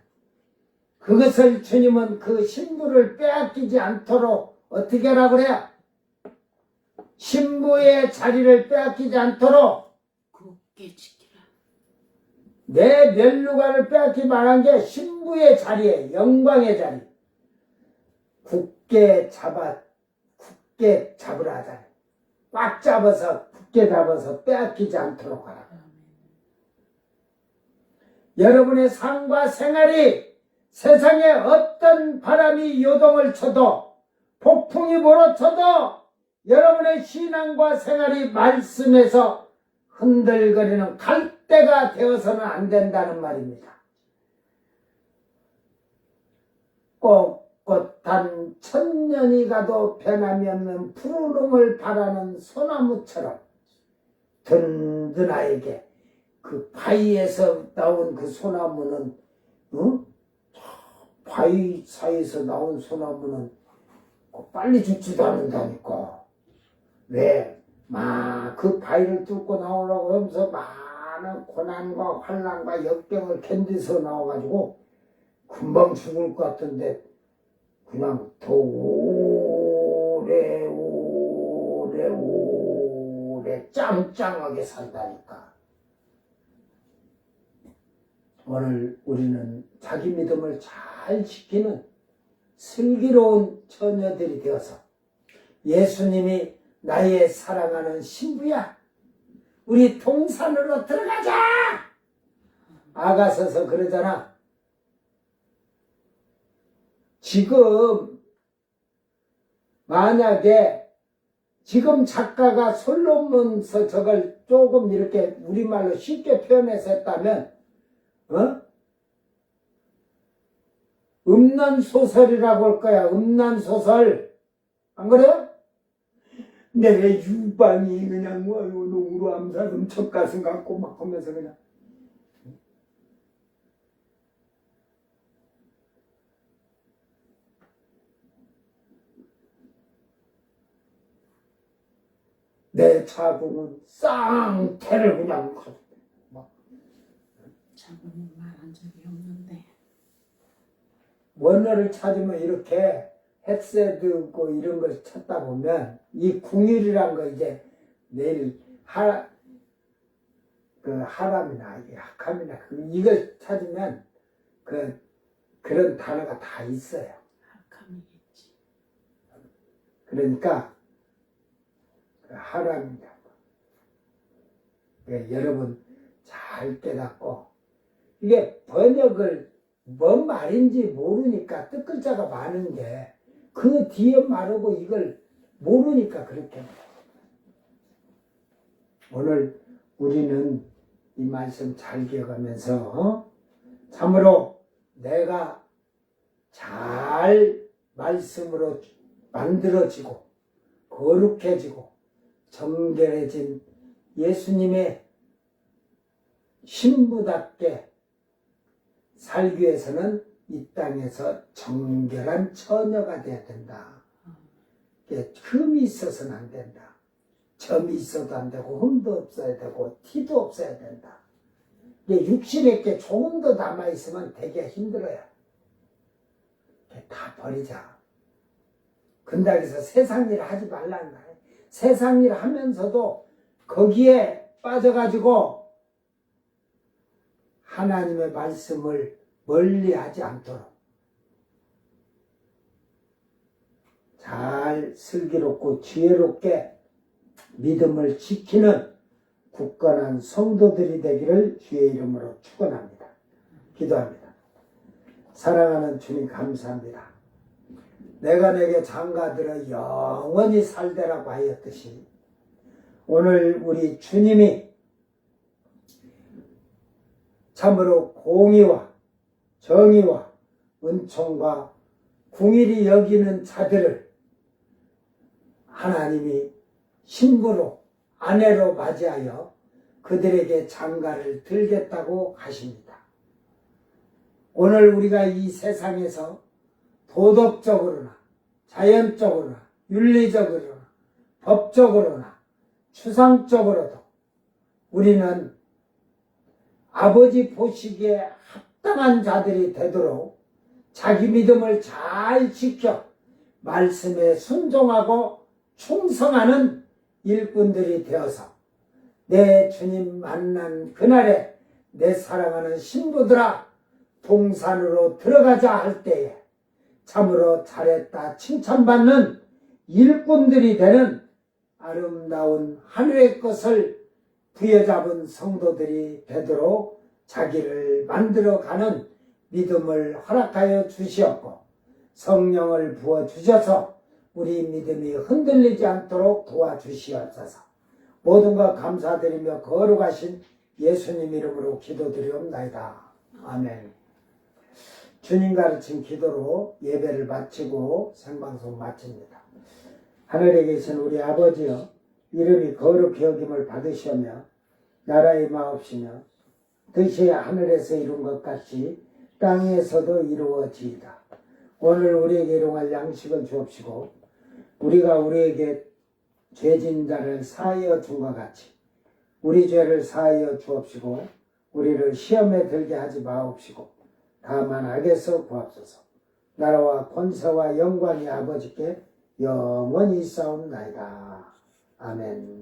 그것을 주님은 그 신부를 빼앗기지 않도록 어떻게 하라고 그래요? 신부의 자리를 빼앗기지 않도록 굳게 지키라. 내 면류관을 빼앗기 말한 게 신부의 자리에 영광의 자리 굳게 잡으라 하잖아요. 꽉 잡아서 굳게 잡아서 빼앗기지 않도록 하라. 여러분의 삶과 생활이 세상에 어떤 바람이 요동을 쳐도 폭풍이 몰아쳐도 여러분의 신앙과 생활이 말씀에서 흔들거리는 갈대가 되어서는 안 된다는 말입니다. 꼿꼿한 천년이 가도 변함이 없는 푸르름을 바라는 소나무처럼 든든하게 그 바위에서 나온 그 소나무는 바위 사이에서 나온 소나무는 빨리 죽지도 않는다니까. 왜? 그 바위를 뚫고 나오려고 하면서 많은 고난과 환난과 역경을 견디서 나와가지고 금방 죽을 것 같은데 그냥 더 오래 짱짱하게 산다니까. 오늘 우리는 자기 믿음을 잘 지키는 슬기로운 처녀들이 되어서 예수님이 나의 사랑하는 신부야, 우리 동산으로 들어가자! 아가서서 그러잖아. 지금 만약에 지금 작가가 솔로몬서 저걸 조금 이렇게 우리말로 쉽게 표현해서 했다면 음란소설이라고 할 거야. 음란소설. 안 그래요? 내 유방이 그냥 농으로 암살음 젖가슴 같고 막 하면서 그냥 내 자궁은 쌍태를 그냥 막 자고는 말한 적이 없는데. 원어를 찾으면 이렇게 헷세드고 이런 걸 찾다 보면 이 궁일이란 거 이제 내일 하람이나 학함이나 이걸 찾으면 그런 단어가 다 있어요. 학함이겠지. 그러니까 하람이다. 여러분 잘 깨닫고 이게 번역을 뭔 말인지 모르니까 뜻글자가 많은 게 그 뒤에 말하고 이걸 모르니까 그렇게 오늘 우리는 이 말씀 잘 기억하면서 참으로 내가 잘 말씀으로 만들어지고 거룩해지고 정결해진 예수님의 신부답게 살기 위해서는 이 땅에서 정결한 처녀가 돼야 된다. 흠이 있어서는 안 된다. 점이 있어도 안 되고 흠도 없어야 되고 티도 없어야 된다. 육신에게 조금 더 남아있으면 되게 힘들어요. 다 버리자. 근다기서 세상 일 하지 말라는 거예요. 세상 일 하면서도 거기에 빠져가지고 하나님의 말씀을 멀리하지 않도록 잘 슬기롭고 지혜롭게 믿음을 지키는 굳건한 성도들이 되기를 주의 이름으로 축원합니다. 기도합니다. 사랑하는 주님 감사합니다. 내가 내게 장가들어 영원히 살되라고 하였듯이 오늘 우리 주님이 참으로 공의와 정의와 은총과 궁일이 여기는 자들을 하나님이 신부로 아내로 맞이하여 그들에게 장가를 들겠다고 하십니다. 오늘 우리가 이 세상에서 도덕적으로나 자연적으로나 윤리적으로나 법적으로나 추상적으로도 우리는 아버지 보시기에 합당한 자들이 되도록 자기 믿음을 잘 지켜 말씀에 순종하고 충성하는 일꾼들이 되어서 내 주님 만난 그날에 내 사랑하는 신부들아 동산으로 들어가자 할 때에 참으로 잘했다 칭찬받는 일꾼들이 되는 아름다운 하늘의 것을 부여잡은 성도들이 되도록 자기를 만들어가는 믿음을 허락하여 주시었고 성령을 부어주셔서 우리 믿음이 흔들리지 않도록 도와주시옵소서. 모든 것 감사드리며 거룩하신 예수님 이름으로 기도드리옵나이다. 아멘. 주님 가르친 기도로 예배를 마치고 생방송 마칩니다. 하늘에 계신 우리 아버지여 이름이 거룩히 여김을 받으시며 나라의 마옵시며 뜻이 하늘에서 이룬 것 같이 땅에서도 이루어지이다. 오늘 우리에게 일용할 양식을 주옵시고 우리가 우리에게 죄진 자를 사하여 준 것 같이 우리 죄를 사하여 주옵시고 우리를 시험에 들게 하지 마옵시고 다만 악에서 구하옵소서. 나라와 권세와 영광이 아버지께 영원히 있사옵나이다. 아멘.